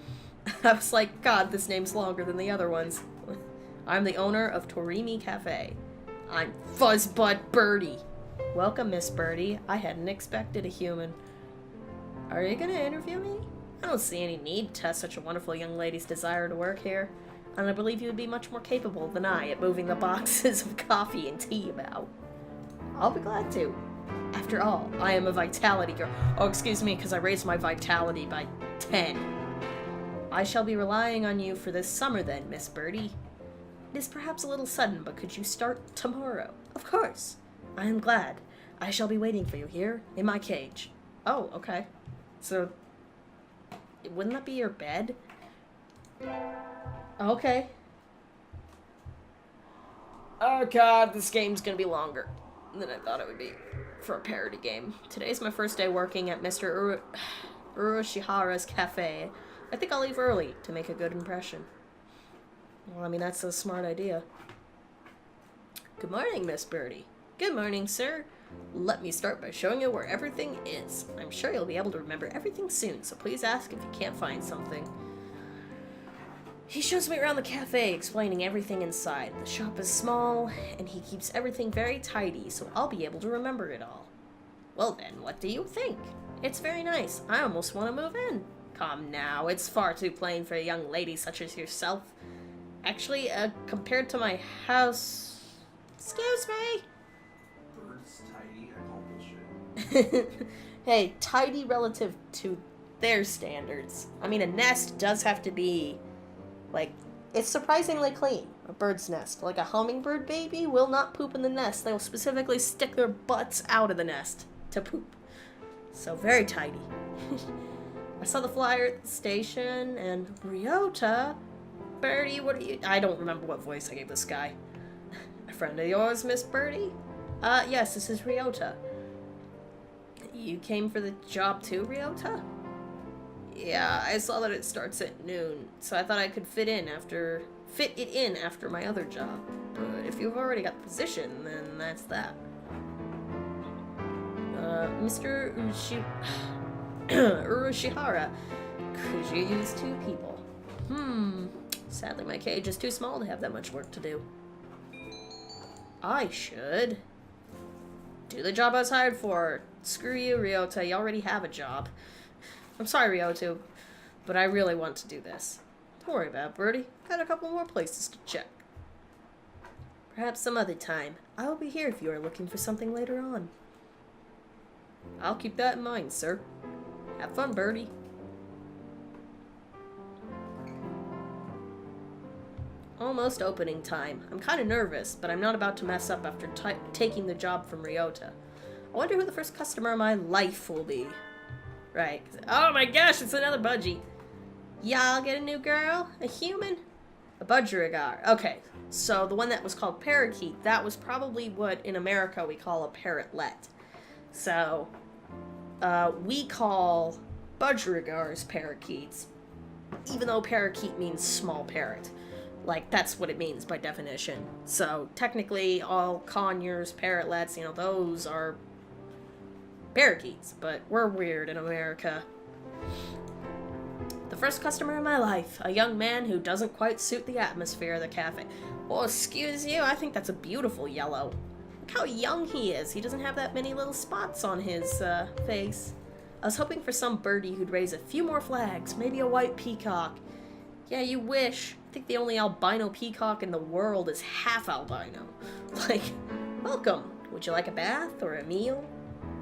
I was like, God, this name's longer than the other ones. I'm the owner of Torimi Cafe. I'm Fuzzbutt Birdie. Welcome, Miss Birdie. I hadn't expected a human. Are you gonna interview me? I don't see any need to test such a wonderful young lady's desire to work here. and I believe you would be much more capable than I at moving the boxes of coffee and tea about. I'll be glad to. After all, I am a vitality girl. Oh, excuse me, because I raised my vitality by 10. I shall be relying on you for this summer then, Miss Birdie. It is perhaps a little sudden, but could you start tomorrow? Of course. I am glad. I shall be waiting for you here, in my cage. Oh, okay. So, wouldn't that be your bed? Okay. Oh god, this game's gonna be longer than I thought it would be for a parody game. Today's my first day working at Mr. Urushihara's cafe. I think I'll leave early to make a good impression. Well, I mean, that's a smart idea. Good morning, Miss Birdie. Good morning, sir. Let me start by showing you where everything is. I'm sure you'll be able to remember everything soon, so please ask if you can't find something. He shows me around the cafe, explaining everything inside. The shop is small, and he keeps everything very tidy, so I'll be able to remember it all. Well then, what do you think? It's very nice. I almost want to move in. Come now, it's far too plain for a young lady such as yourself. Actually, compared to my house... Excuse me? Birds tidy, I call bullshit. Hey, tidy relative to their standards. I mean, a nest does have to be, like, it's surprisingly clean. A bird's nest. Like a hummingbird baby will not poop in the nest. They will specifically stick their butts out of the nest to poop. So, very tidy. I saw the flyer at the station, and Ryota... Birdie, what are you... I don't remember what voice I gave this guy. A friend of yours, Miss Birdie? Yes, this is Ryota. You came for the job too, Ryota? Yeah, I saw that it starts at noon, so I thought I could fit it in after my other job. But if you've already got the position, then that's that. Mr. Urushihara, could you use 2 people? Sadly, my cage is too small to have that much work to do. I should do the job I was hired for. Screw you, Ryota. You already have a job. I'm sorry, Ryota, but I really want to do this. Don't worry about it, Birdie. Got a couple more places to check. Perhaps some other time. I will be here if you are looking for something later on. I'll keep that in mind, sir. Have fun, Birdie. Almost opening time. I'm kind of nervous, but I'm not about to mess up after taking the job from Ryota. I wonder who the first customer of my life will be. Right. Oh my gosh, it's another budgie. Y'all get a new girl? A human? A budgerigar. Okay, so the one that was called parakeet, that was probably what in America we call a parrotlet. So, we call budgerigars parakeets, even though parakeet means small parrot. Like, that's what it means by definition. So, technically, all conures, parrotlets, those are parakeets. But we're weird in America. The first customer in my life. A young man who doesn't quite suit the atmosphere of the cafe. Oh, excuse you, I think that's a beautiful yellow. Look how young he is. He doesn't have that many little spots on his face. I was hoping for some birdie who'd raise a few more flags. Maybe a white peacock. Yeah, you wish. I think the only albino peacock in the world is half albino. Like, welcome. Would you like a bath or a meal?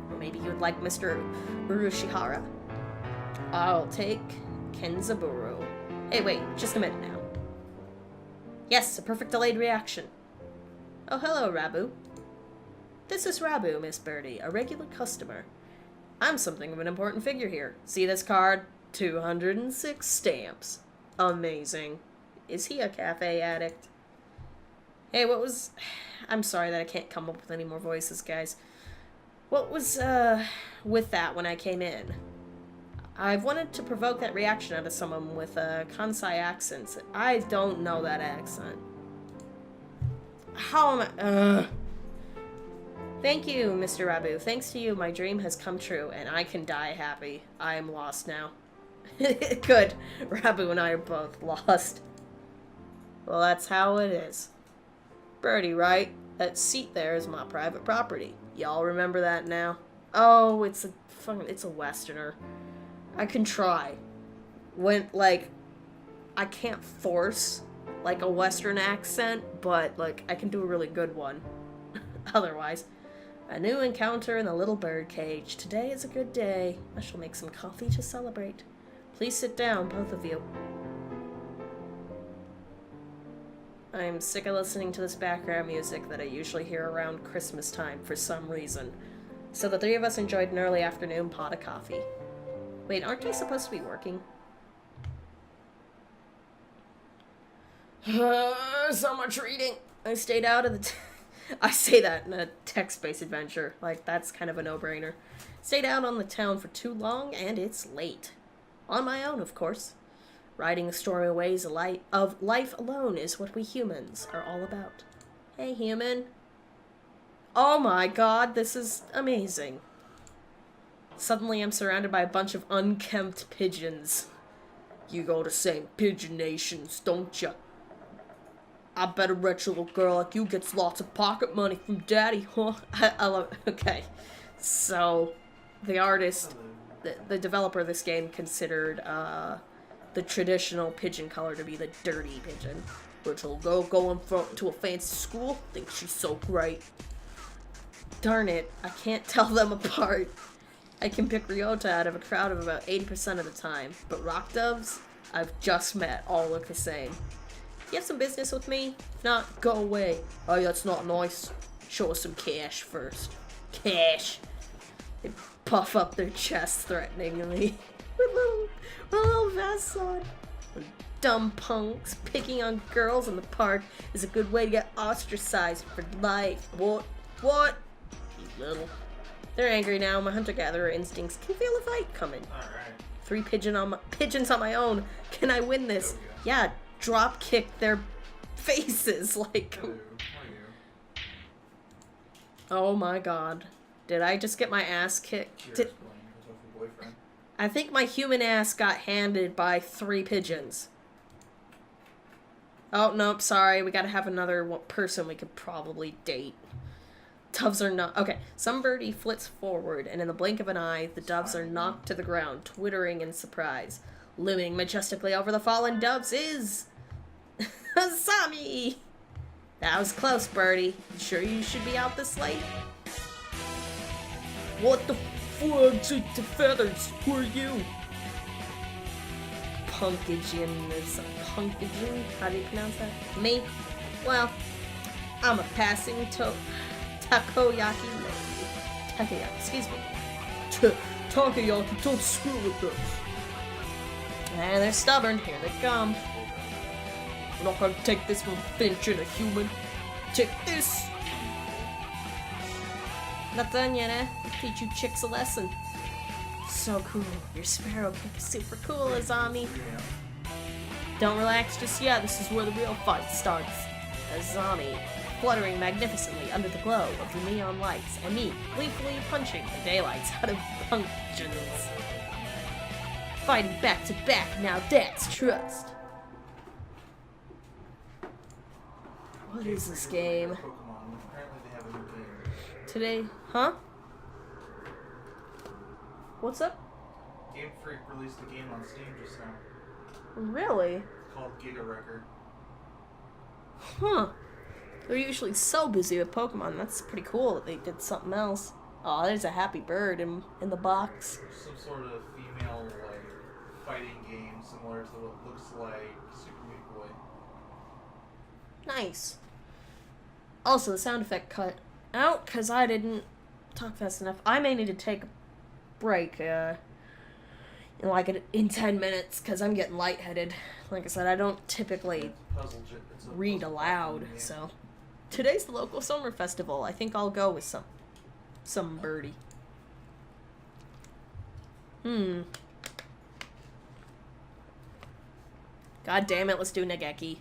Or maybe you would like Mr. Urushihara? I'll take Kenzaburo. Hey, wait, just a minute now. Yes, a perfect delayed reaction. Oh, hello, Rabu. This is Rabu, Miss Birdie, a regular customer. I'm something of an important figure here. See this card? 206 stamps. Amazing. Is he a cafe addict? Hey, what was... I'm sorry that I can't come up with any more voices, guys. What was, with that when I came in? I've wanted to provoke that reaction out of someone with a Kansai accent. I don't know that accent. How am I... Thank you, Mr. Rabu. Thanks to you, my dream has come true, and I can die happy. I am lost now. Good. Rabu and I are both lost. Well, that's how it is. Birdie, right? That seat there is my private property. Y'all remember that now? Oh, it's a Westerner. I can try. When, like, I can't force like a Western accent, but like I can do a really good one. Otherwise. A new encounter in the little bird cage. Today is a good day. I shall make some coffee to celebrate. Please sit down, both of you. I'm sick of listening to this background music that I usually hear around Christmas time for some reason. So the three of us enjoyed an early afternoon pot of coffee. Wait, aren't I supposed to be working? So much reading. I stayed out of the... I say that in a text-based adventure. Like, that's kind of a no-brainer. Stayed out on the town for too long, and it's late. On my own, of course. Riding the stormy waves of life alone is what we humans are all about. Hey, human. Oh my god, this is amazing. Suddenly I'm surrounded by a bunch of unkempt pigeons. You go to St. Pigeon Nations, don't ya? I bet a rich little girl like you gets lots of pocket money from daddy, huh? I love it. Okay. So, the artist, the developer of this game considered, the traditional pigeon color to be the dirty pigeon. Which will go to a fancy school, think she's so great. Darn it, I can't tell them apart. I can pick Ryota out of a crowd of about 80% of the time, but rock doves I've just met all look the same. You have some business with me? If not, go away. Oh, that's not nice. Show us some cash first. Cash. They puff up their chests threateningly. with little vests on. Dumb punks picking on girls in the park is a good way to get ostracized for life. What? What? You little. They're angry now. My hunter-gatherer instincts can feel a fight coming. Alright. 3 pigeons on my own. Can I win this? Yeah, drop kick their faces like. Hello, how are you? Oh my god. Did I just get my ass kicked? You're explaining yourself a boyfriend. I think my human ass got handed by 3 pigeons. Oh, nope, sorry. We gotta have another person we could probably date. Doves are not... Okay, some birdie flits forward, and in the blink of an eye, the doves are knocked to the ground, twittering in surprise. Looming majestically over the fallen doves is... Sami! That was close, birdie. Sure you should be out this late? What the flags and the feathers? Who are you? Punkagin is a Punkagin? How do you pronounce that? Me? Well, I'm a passing takoyaki. Takoyaki, excuse me. Takoyaki, don't screw with this. And they're stubborn. Here they come. We're not gonna take this from a finch and a human. Take this! Not done yet, eh? Teach you chicks a lesson. So cool. Your sparrow kick is super cool, Azami. Don't relax just yet. This is where the real fight starts. Azami, fluttering magnificently under the glow of the neon lights, and me gleefully punching the daylights out of punctions. Fighting back to back, now that's trust. What is this game? Pokemon. Apparently they have a new game. Today, huh? What's up? Game Freak released a game on Steam just now. Really? It's called Giga Record. Huh. They're usually so busy with Pokemon. That's pretty cool that they did something else. Oh, there's a happy bird in the box. Some sort of female, like, fighting game similar to what looks like Super Meat Boy. Nice. Also, the sound effect cut out because I didn't talk fast enough. I may need to take a break in 10 minutes because I'm getting lightheaded. Like I said, I don't typically It's a read puzzle aloud, platform game. so today's the local summer festival. I think I'll go with some birdie. God damn it, let's do Nageki.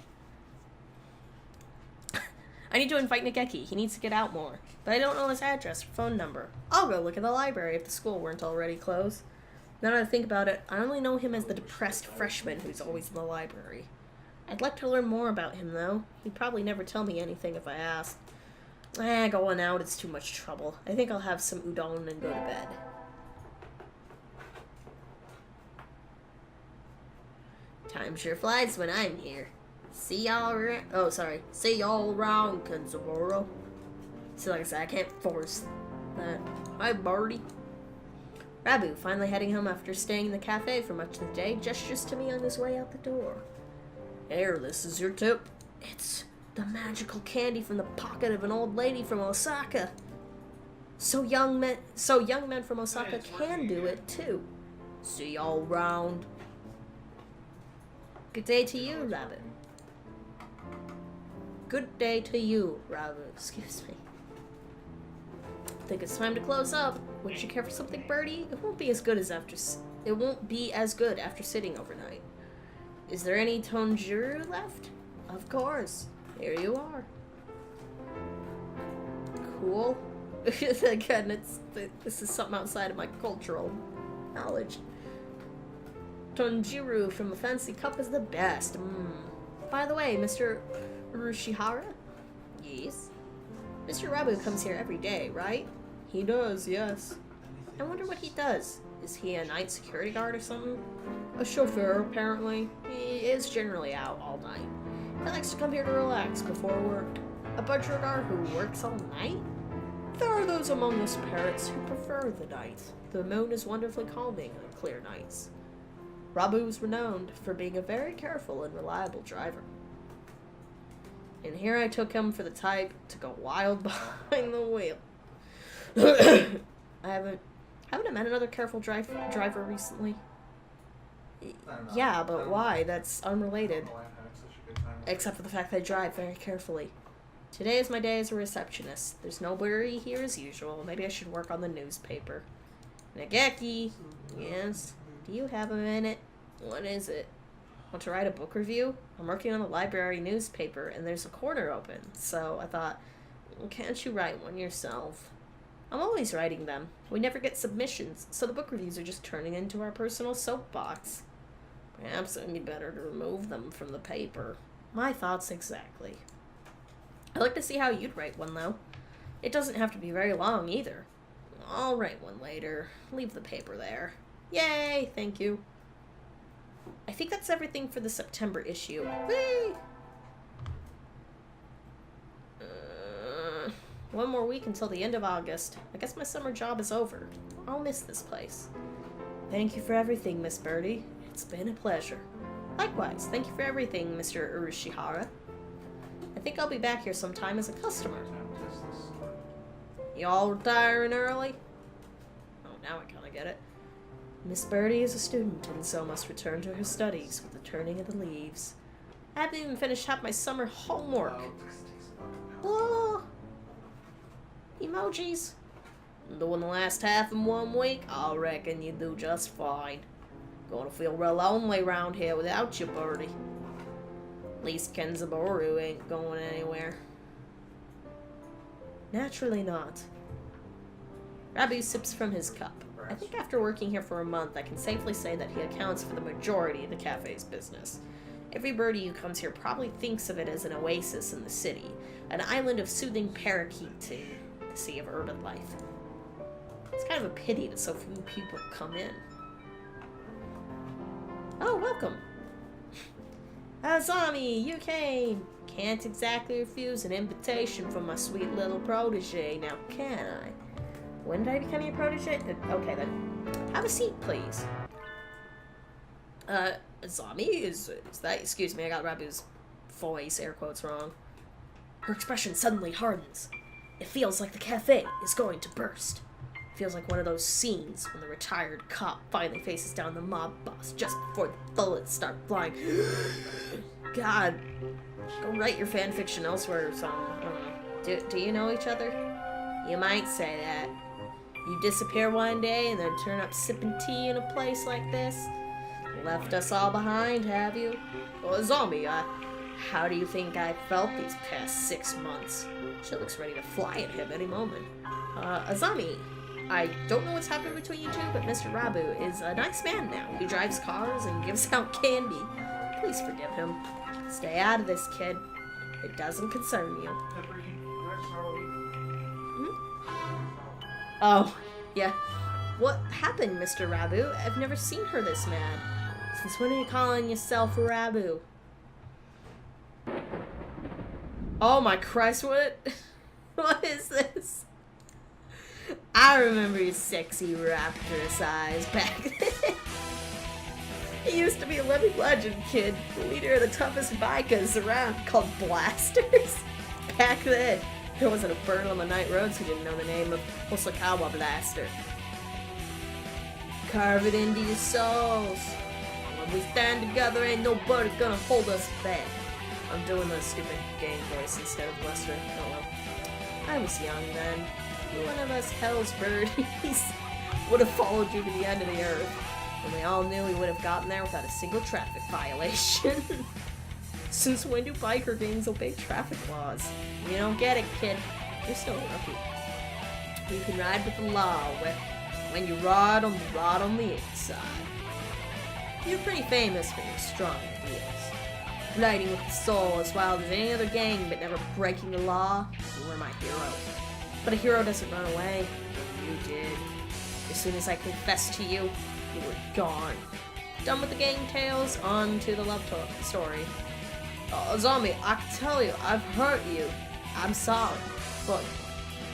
I need to invite Nageki. He needs to get out more. But I don't know his address or phone number. I'll go look at the library if the school weren't already closed. Now that I think about it, I only know him as the depressed freshman who's always in the library. I'd like to learn more about him, though. He'd probably never tell me anything if I asked. Going out is too much trouble. I think I'll have some udon and go to bed. Time sure flies when I'm here. See y'all around. Oh, sorry. See y'all around, Kenzaburo. See, like I said, I can't force that. Hi, Birdie. Rabu, finally heading home after staying in the cafe for much of the day, gestures to me on his way out the door. Here, this is your tip. It's the magical candy from the pocket of an old lady from Osaka. So young men from Osaka can do it too. See y'all round. Good day to you, Rabu. Good day to you, Rabu. Excuse me. Think it's time to close up. Would you care for something, Birdie? It won't be as good after sitting overnight. Is there any tonjuru left? Of course. Here you are. Cool. Again, this is something outside of my cultural knowledge. Tonjuru from a fancy cup is the best. By the way, Mr. Urushihara? Yes? Mr. Rabu comes here every day, right? He does, yes. I wonder what he does. Is he a night security guard or something? A chauffeur, apparently. He is generally out all night. He likes to come here to relax before work. A butcher guard who works all night? There are those among us parrots who prefer the night. The moon is wonderfully calming on clear nights. Rabu is renowned for being a very careful and reliable driver. And here I took him for the type to go wild behind the wheel. haven't I met another careful driver recently? Yeah, but why? That's unrelated. Except for the fact that I drive very carefully. Today is my day as a receptionist. There's nobody here as usual. Maybe I should work on the newspaper. Nageki! Yes? Do you have a minute? What is it? Want to write a book review? I'm working on the library newspaper and there's a corner open. So I thought, can't you write one yourself? I'm always writing them. We never get submissions, so the book reviews are just turning into our personal soapbox. Perhaps it would be better to remove them from the paper. My thoughts exactly. I'd like to see how you'd write one, though. It doesn't have to be very long, either. I'll write one later. Leave the paper there. Yay! Thank you. I think that's everything for the September issue. Whee! One more week until the end of August. I guess my summer job is over. I'll miss this place. Thank you for everything, Miss Birdie. It's been a pleasure. Likewise, thank you for everything, Mr. Urushihara. I think I'll be back here sometime as a customer. You all retiring early? Oh, now I kinda get it. Miss Birdie is a student and so must return to her studies with the turning of the leaves. I haven't even finished half my summer homework. Oh! Emojis. Doing the last half in 1 week? I reckon you do just fine. Gonna feel real lonely around here without you, Birdie. At least Kenzaburo ain't going anywhere. Naturally not. Rabu sips from his cup. I think after working here for a month, I can safely say that he accounts for the majority of the cafe's business. Every birdie who comes here probably thinks of it as an oasis in the city, an island of soothing parakeet to the sea of urban life. It's kind of a pity that so few people come in. Oh, welcome. Azami, you came. Can't exactly refuse an invitation from my sweet little protege, now can I? When did I become your protege? Okay then. Have a seat, please. Azami, is that? Excuse me, I got Rabu's voice, air quotes, wrong. Her expression suddenly hardens. It feels like the cafe is going to burst. It feels like one of those scenes when the retired cop finally faces down the mob boss just before the bullets start flying. God, go write your fanfiction elsewhere or something. I don't know. Do you know each other? You might say that. You disappear one day and then turn up sipping tea in a place like this? Left us all behind, have you? Well, Azami, how do you think I felt these past 6 months? She looks ready to fly at him any moment. Azami, I don't know what's happened between you two, but Mr. Rabu is a nice man now. He drives cars and gives out candy. Please forgive him. Stay out of this, kid. It doesn't concern you. Oh, yeah. What happened, Mr. Rabu? I've never seen her this mad. Since when are you calling yourself Rabu? Oh my Christ, what? What is this? I remember your sexy raptorous eyes back then. He used to be a living legend, kid. The leader of the toughest bikers around, called Blasters. Back then, there wasn't a bird on the night roads who didn't know the name of Hosokawa Blaster. Carve it into your souls. When we stand together, ain't nobody gonna hold us back. I'm doing the stupid game voice instead of Lester. Oh well. I was young then. One of us hell's birdies would have followed you to the end of the earth. And we all knew we would have gotten there without a single traffic violation. Since when do biker gangs obey traffic laws? You don't get it, kid. You're still a rookie. You can ride with the law when you ride on the inside. You're pretty famous for your strong ideas. Riding with the soul as wild as any other gang, but never breaking the law. You were my hero. But a hero doesn't run away. You did. As soon as I confessed to you, you were gone. Done with the gang tales, on to the love story. Zombie, I can tell you, I've hurt you. I'm sorry. But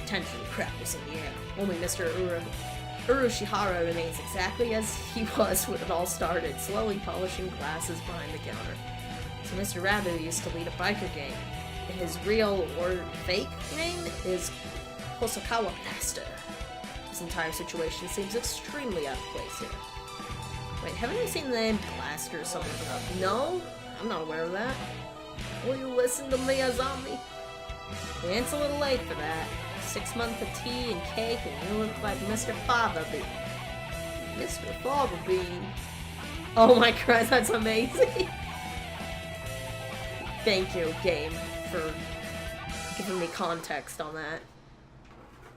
tension crap was in the air. Only Mr. Urushihara remains exactly as he was when it all started, slowly polishing glasses behind the counter. So Mr. Rabu used to lead a biker gang. His real or fake name is Hosokawa Blaster. This entire situation seems extremely out of place here. Wait, haven't I seen the name Blaster or something? No? I'm not aware of that. Will you listen to me, a zombie? It's a little late for that. 6 months of tea and cake and you look like Mr. Fava Bean. Mr. Fava Bean? Oh my Christ, that's amazing! Thank you, game, for giving me context on that.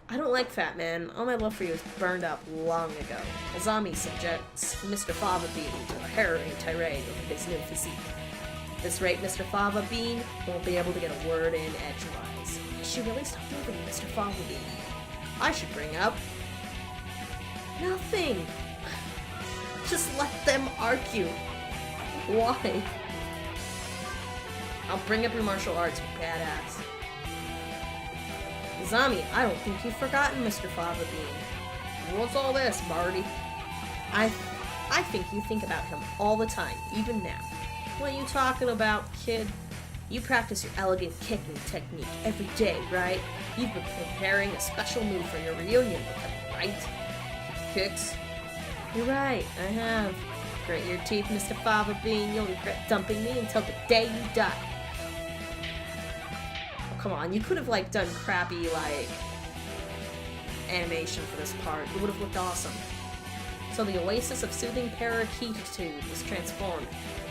I don't like Fat Man. All my love for you was burned up long ago. A zombie subjects Mr. Fava Bean to a harrowing tirade over his new physique. At this rate, Mr. Fava Bean won't be able to get a word in edgewise. I should really stop moving Mr. Fava Bean. I should bring up nothing. Just let them argue. Why? I'll bring up your martial arts, you badass. Zombie, I don't think you've forgotten Mr. Fava Bean. What's all this, Marty? I think you think about him all the time, even now. What are you talking about, kid? You practice your elegant kicking technique every day, right? You've been preparing a special move for your reunion with him, right? Kicks? You're right, I have. Grit your teeth, Mr. Fava Bean. You'll regret dumping me until the day you die. Come on, you could have, like, done crappy, like, animation for this part. It would have looked awesome. So the oasis of soothing parakeetitude was transformed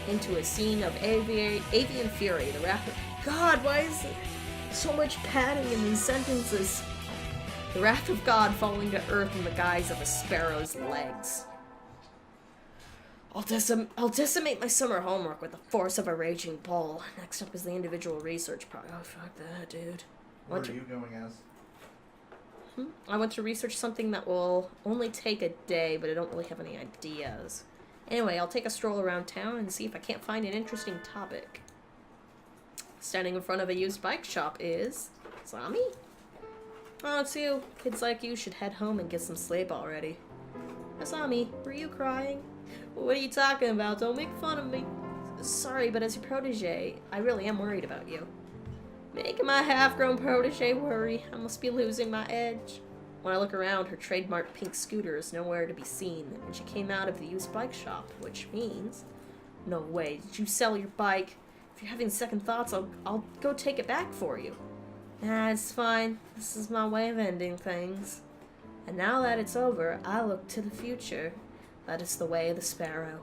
into a scene of avian fury, the wrath of... God, why is it so much padding in these sentences? The wrath of God falling to earth in the guise of a sparrow's legs. I'll decimate my summer homework with the force of a raging bull. Next up is the individual research project. Oh, fuck that, dude. What are you going as? I want to research something that will only take a day, but I don't really have any ideas. Anyway, I'll take a stroll around town and see if I can't find an interesting topic. Standing in front of a used bike shop is... Zombie? Oh, it's you. Kids like you should head home and get some sleep already. Asami, were you crying? What are you talking about? Don't make fun of me. Sorry, but as your protege, I really am worried about you. Making my half-grown protege worry. I must be losing my edge. When I look around, her trademark pink scooter is nowhere to be seen, and she came out of the used bike shop, which means... No way, did you sell your bike? If you're having second thoughts, I'll go take it back for you. Nah, it's fine. This is my way of ending things. And now that it's over, I look to the future. That is the way of the sparrow.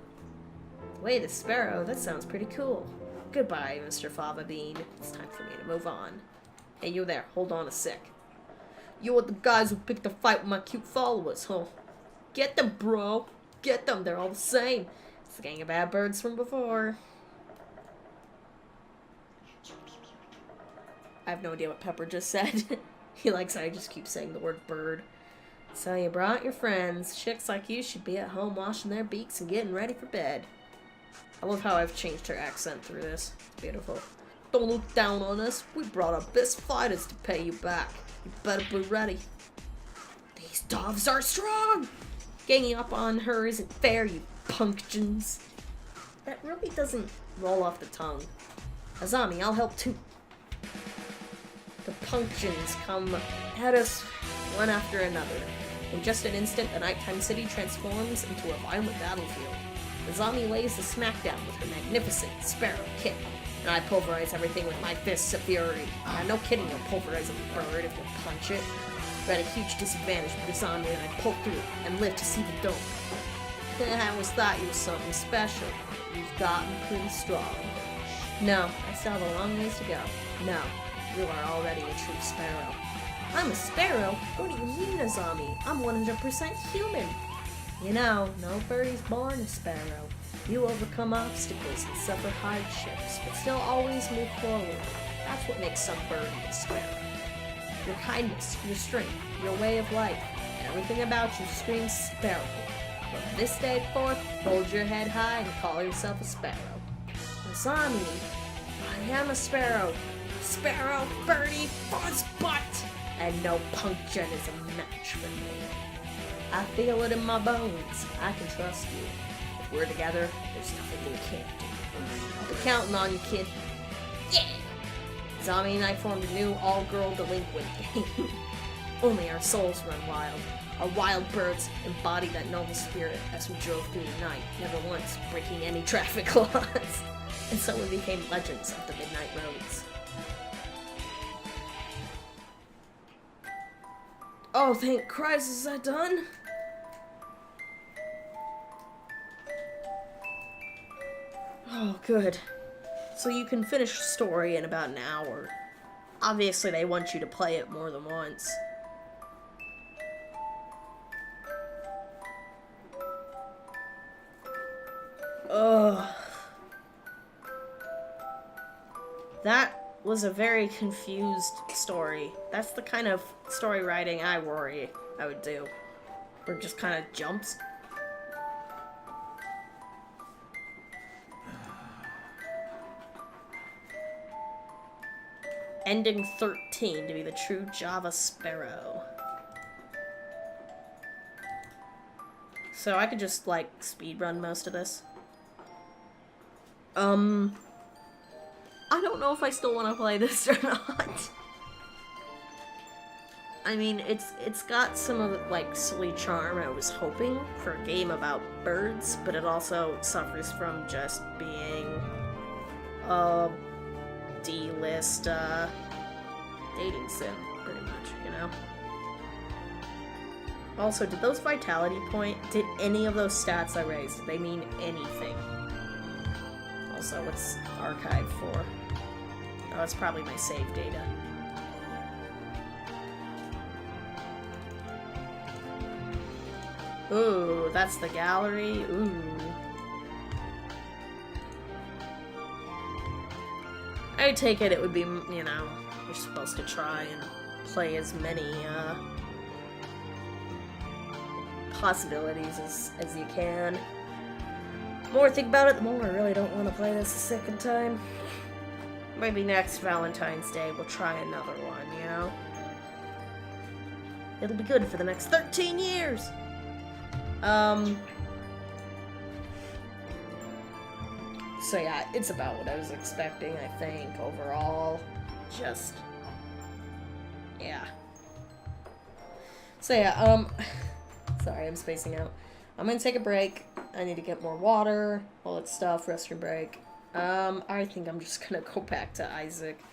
The way of the sparrow? That sounds pretty cool. Goodbye, Mr. Fava Bean. It's time for me to move on. Hey, you there. Hold on a sec. You are the guys who picked a fight with my cute followers, huh? Get them, bro. Get them. They're all the same. It's the gang of bad birds from before. I have no idea what Pepper just said. He likes how I just keep saying the word bird. So you brought your friends. Chicks like you should be at home washing their beaks and getting ready for bed. I love how I've changed her accent through this. It's beautiful. Don't look down on us. We brought our best fighters to pay you back. You better be ready. These doves are strong! Ganging up on her isn't fair, you pumpkins. That really doesn't roll off the tongue. Azami, I'll help too. The pumpkins come at us one after another. In just an instant, the nighttime city transforms into a violent battlefield. Azami lays the smackdown with her magnificent sparrow kick, and I pulverize everything with my fists of fury. No kidding, you'll pulverize a bird if you punch it. We're at a huge disadvantage with Azami, and I pull through and live to see the dome. I always thought you were something special. You've gotten pretty strong. No, I still have a long ways to go. No, you are already a true sparrow. I'm a sparrow? What do you mean, Azami? I'm 100% human. You know, no birdie's born a sparrow. You overcome obstacles and suffer hardships, but still always move forward. That's what makes some birdie a sparrow. Your kindness, your strength, your way of life, and everything about you screams sparrow. From this day forth, hold your head high and call yourself a sparrow. Azami, I am a sparrow. Sparrow, birdie, fuzzbutt! And no puncture is a match for me. I feel it in my bones. I can trust you. If we're together, there's nothing we can't do. I'll be counting on you, kid. Yeah! Azami and I formed a new all-girl delinquent gang. Only our souls run wild. Our wild birds embody that noble spirit as we drove through the night, never once breaking any traffic laws. And so we became legends of the midnight roads. Oh, thank Christ, is that done? Oh, good. So you can finish the story in about an hour. Obviously, they want you to play it more than once. Ugh. That was a very confused story. That's the kind of story writing I worry I would do. Or just kind of jumps. Ending 13 to be the true Java Sparrow. So I could just, like, speedrun most of this. I don't know if I still want to play this or not. I mean, it's got some of the, like, silly charm I was hoping for a game about birds, but it also suffers from just being a D-list, dating sim, pretty much, you know? Also, did those vitality did any of those stats I raised, did they mean anything? Also, what's archive for? Oh, it's probably my save data. Ooh, that's the gallery. Ooh. I take it would be, you know, you're supposed to try and play as many, possibilities as you can. The more I think about it, the more I really don't want to play this a second time. Maybe next Valentine's Day we'll try another one, you know? It'll be good for the next 13 years! So yeah, it's about what I was expecting, I think, overall. Just... yeah. So yeah, sorry, I'm spacing out. I'm gonna take a break. I need to get more water, all that stuff, restroom break. I think I'm just gonna go back to Isaac.